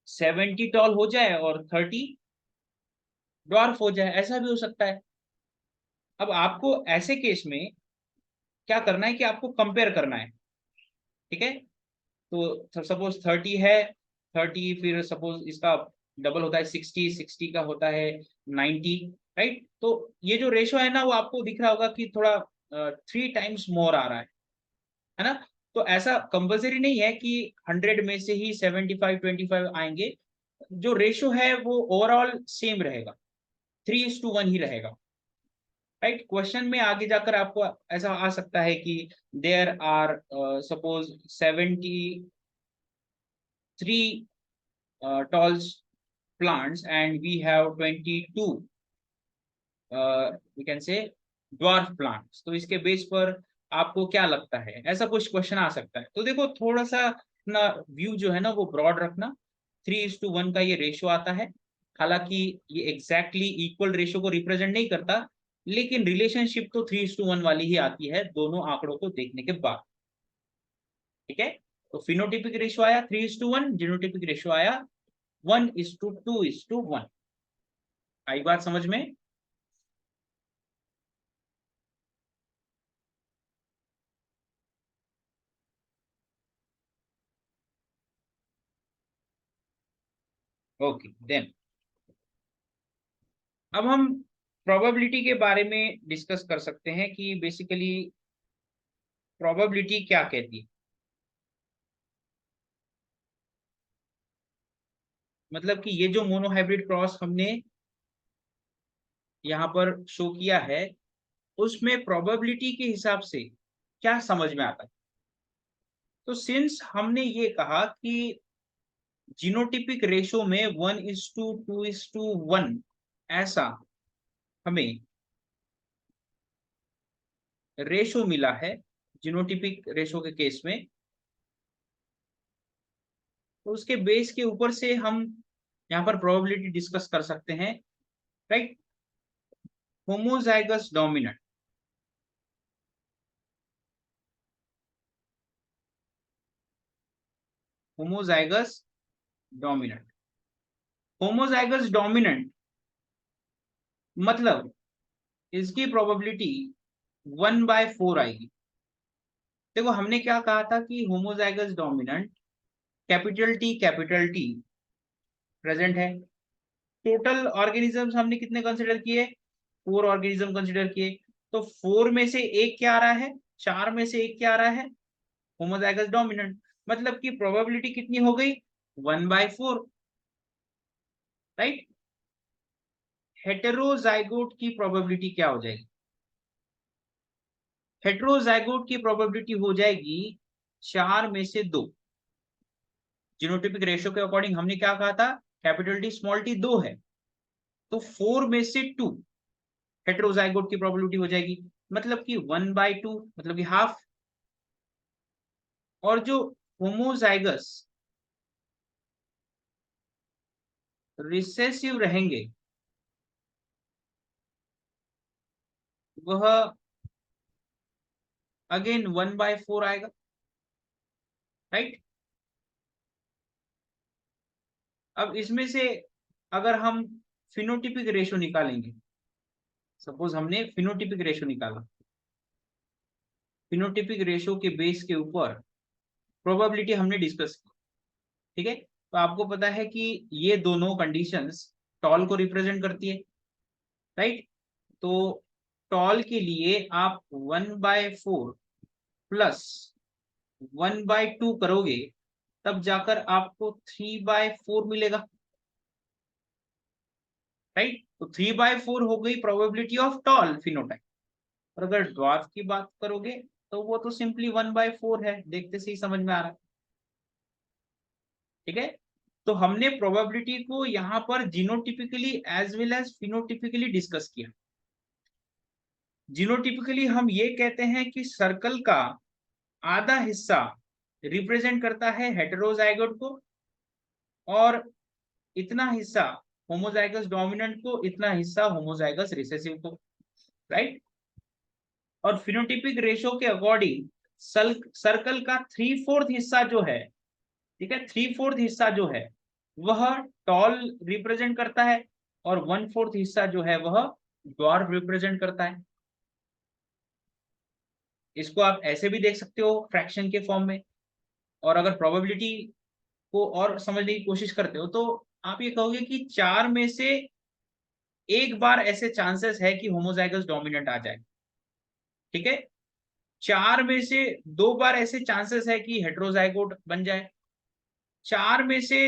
70 टॉल हो जाए और 30 डॉर्फ हो जाए, ऐसा भी हो सकता है। अब आपको ऐसे केस में क्या करना है कि आपको कंपेयर करना है। ठीक है, तो सपोज 30 है, 30 फिर सपोज इसका डबल होता है 60, 60 का होता है 90, राइट। तो ये जो रेशो है ना वो आपको दिख रहा होगा कि थोड़ा 3 टाइम्स मोर आ रहा है ना। तो ऐसा कंपल्सरी नहीं है कि 100 में से ही 75 25 आएंगे। जो रेशो है वो ओवरऑल सेम रहेगा, 3:1 ही रहेगा, राइट। क्वेश्चन में आगे जाकर आपको ऐसा आ सकता है कि there are suppose 73 tall plants and we have 22 we can say dwarf plants। तो इसके बेस पर आपको क्या लगता है, ऐसा कुछ क्वेश्चन आ सकता है। तो देखो थोड़ा सा अपना व्यू जो है ना वो ब्रॉड रखना। 3:1 का ये रेशो आता है। हालांकि ये एग्जैक्टली इक्वल रेशो को रिप्रेजेंट नहीं करता, लेकिन रिलेशनशिप तो 3:1 वाली ही आती है दोनों आंकड़ों को देखने के बाद। ठीक है, तो फिनोटिपिक रेशो आया 3:1, जीनोटिपिक रेशो आया 1:2:1। आई बात समझ में? ओके देन अब हम प्रोबेबिलिटी के बारे में डिस्कस कर सकते हैं कि बेसिकली प्रोबेबिलिटी क्या कहती है। मतलब कि ये जो मोनोहाइब्रिड क्रॉस हमने यहाँ पर शो किया है उसमें प्रोबेबिलिटी के हिसाब से क्या समझ में आता है। तो सिंस हमने ये कहा कि जीनोटिपिक रेशो में 1:2:1 ऐसा हमें रेशो मिला है जीनोटिपिक रेशो के केस में, तो उसके बेस के ऊपर से हम यहाँ पर प्रोबेबिलिटी डिस्कस कर सकते हैं, right. Homozygous dominant, homozygous dominant, homozygous dominant मतलब इसकी प्रोबेबिलिटी 1/4 आएगी। देखो हमने क्या कहा था कि homozygous dominant capital T present है, टोटल ऑर्गेनिजम्स हमने कितने कंसिडर किए, 4 ऑर्गेनिज्म कंसिडर किए। तो 4 में से एक क्या आ रहा है, 4 में से एक क्या आ रहा है, होमोजाइगस डोमिनेंट। मतलब कि प्रोबेबिलिटी कितनी हो गई, 1/4, राइट। हेटेरोजाइगोट की प्रोबेबिलिटी क्या हो जाएगी, हेटेरोजाइगोट की प्रोबेबिलिटी हो जाएगी 4 में से 2। जीनोटिपिक रेशियो के अकॉर्डिंग हमने क्या कहा था, कैपिटल टी स्मॉल टी 2 है, तो 4 में से 2 हेटेरोजाइगोट की प्रोबेबिलिटी हो जाएगी, मतलब कि 1/2, मतलब कि हाफ। और जो होमोजाइगस रिसेसिव रहेंगे वह अगेन 1/4 आएगा, राइट। अब इसमें से अगर हम फिनोटिपिक रेशियो निकालेंगे, सपोज हमने फिनोटिपिक रेशियो निकाला, फिनोटिपिक रेशियो के बेस के ऊपर प्रोबेबिलिटी हमने डिस्कस की, ठीक है। तो आपको पता है कि ये दोनों कंडीशंस टॉल को रिप्रेजेंट करती है, राइट। तो टॉल के लिए आप 1/4 प्लस 1/2 करोगे, तब जाकर आपको 3/4 मिलेगा, राइट। तो 3/4 हो गई प्रोबेबिलिटी ऑफ टॉल फिनोटाइप। और अगर ड्वार्फ की बात करोगे तो वो तो सिंपली 1/4 है, देखते से ही समझ में आ रहा है, ठीक है। तो हमने प्रोबेबिलिटी को यहाँ पर genotypically as well as phenotypically discuss किया। जीनोटिपिकली हम ये कहते हैं कि सर्कल का आधा हिस्सा रिप्रेजेंट करता है हेटेरोजाइगोट को, और इतना हिस्सा होमोजाइगस डोमिनेंट को, इतना हिस्सा होमोजाइगस रिसेसिव को, राइट। और फिनोटिपिक रेशियो के अकॉर्डिंग सर्कल का 3/4 हिस्सा जो है, ठीक है, 3/4 हिस्सा जो है वह टॉल रिप्रेजेंट करता है, और 1/4 हिस्सा जो है वह ड्वार्फ रिप्रेजेंट करता है। इसको आप ऐसे भी देख सकते हो फ्रैक्शन के फॉर्म में। और अगर प्रोबेबिलिटी को और समझने की कोशिश करते हो तो आप ये कहोगे कि 4 में से एक बार ऐसे चांसेस है कि होमोजाइगस डोमिनेंट आ जाए, ठीक है। 4 में से 2 बार ऐसे चांसेस है कि हेटेरोजाइगोट बन जाए, 4 में से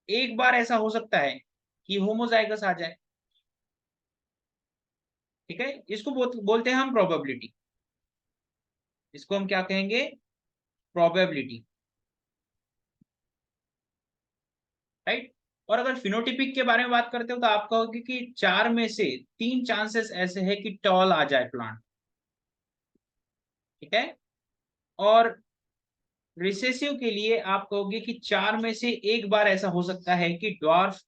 एक बार ऐसा हो सकता है कि होमोजाइगस आ जाए, ठीक है। इसको बोलते हैं हम प्रोबेबिलिटी, इसको हम क्या कहेंगे, प्रोबेबिलिटी, राइट। और अगर फिनोटिपिक के बारे में बात करते हो तो आप कहोगे कि 4 में से 3 चांसेस ऐसे है कि टॉल आ जाए प्लांट, ठीक है। और रिसेसिव के लिए आप कहोगे कि 4 में से एक बार ऐसा हो सकता है कि ड्वार्फ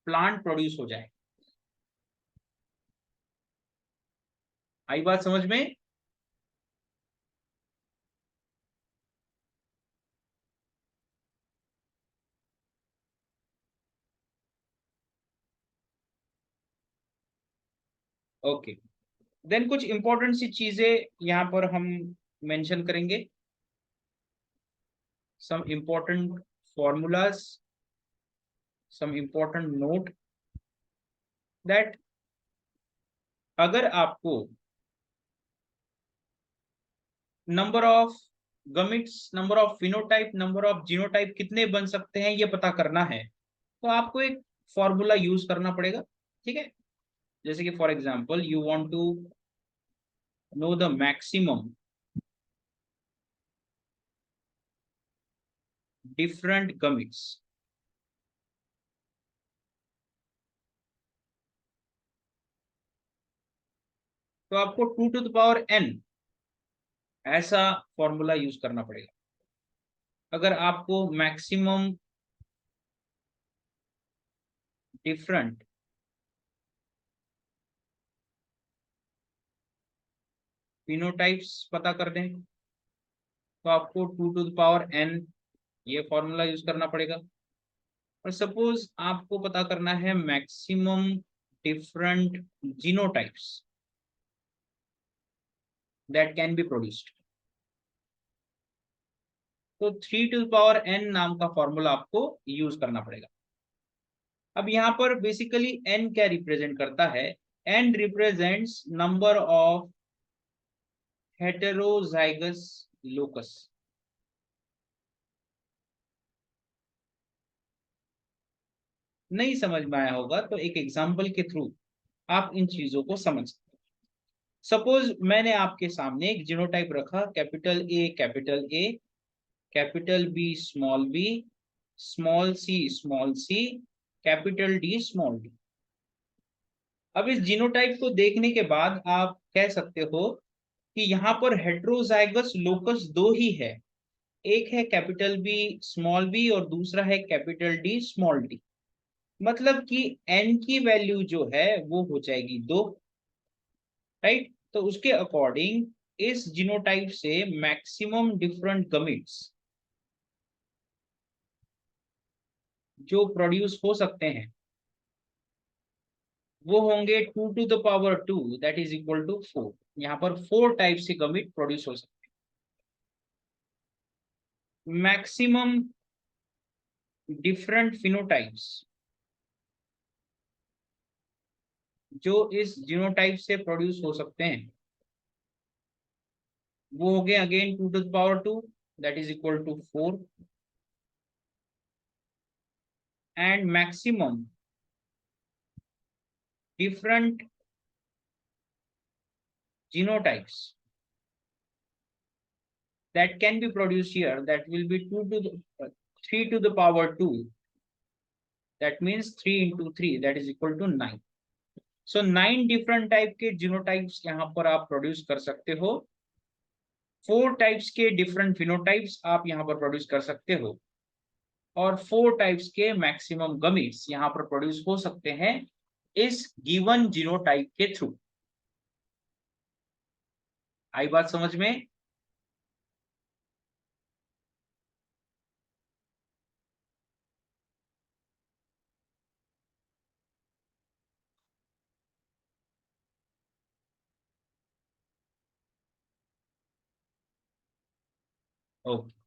प्लांट प्रोड्यूस हो जाए। आई बात समझ में। ओके, देन कुछ इंपॉर्टेंट सी चीजें यहाँ पर हम मेंशन करेंगे, some important formulas, some important note that अगर आपको number of gametes, number of phenotype, number of genotype कितने बन सकते हैं ये पता करना है, तो आपको एक फॉर्मूला यूज करना पड़ेगा, ठीक है। जैसे कि for example you want to know the maximum different gametes, तो आपको 2 टू द पावर n ऐसा फॉर्मूला यूज करना पड़ेगा। अगर आपको मैक्सिमम डिफरेंट फिनोटाइप्स पता कर दें तो आपको 2 टू द पावर n ये फॉर्मूला यूज करना पड़ेगा। और सपोज आपको पता करना है maximum different genotypes that can be produced, तो 3 टू द पावर n नाम का फॉर्मूला आपको यूज करना पड़ेगा। अब यहाँ पर बेसिकली एन क्या रिप्रेजेंट करता है? N represents number of heterozygous locus. नहीं समझ में आया होगा तो एक एग्जांपल के थ्रू आप इन चीजों को समझ सकते हैं। सपोज मैंने आपके सामने एक जीनोटाइप रखा, capital A, capital B, small C, capital D, small D. अब इस जीनोटाइप को देखने के बाद आप कह सकते हो कि यहाँ पर हेट्रोजाइगस लोकस दो ही है, एक है कैपिटल बी और दूसरा है कैपिटल डी स्मॉल डी। मतलब कि एन की वैल्यू जो है वो हो जाएगी 2, राइट? तो उसके अकॉर्डिंग इस जीनोटाइप से मैक्सिमम डिफरेंट गमिट्स जो प्रोड्यूस हो सकते हैं वो होंगे 2 to the power 2, that is equal to 4। यहाँ पर 4 टाइप से गमिट प्रोड्यूस हो सकते हैं। मैक्सिमम डिफरेंट फिनोटाइप्स जो इस जीनोटाइप से प्रोड्यूस हो सकते हैं वो हो गए again 2 to the power 2, that is equal to 4। And maximum different genotypes that can be produced here, that will be 3 to the power 2, that means 3 into 3, that is equal to 9। so 9 different type के genotypes यहाँ पर आप प्रोड्यूस कर सकते हो। 4 टाइप्स के डिफरेंट फिनोटाइप्स आप यहाँ पर प्रोड्यूस कर सकते हो और 4 टाइप्स के मैक्सिमम गमीट्स यहाँ पर प्रोड्यूस हो सकते हैं इस गिवन जीनोटाइप के थ्रू। आई बात समझ में? ओके।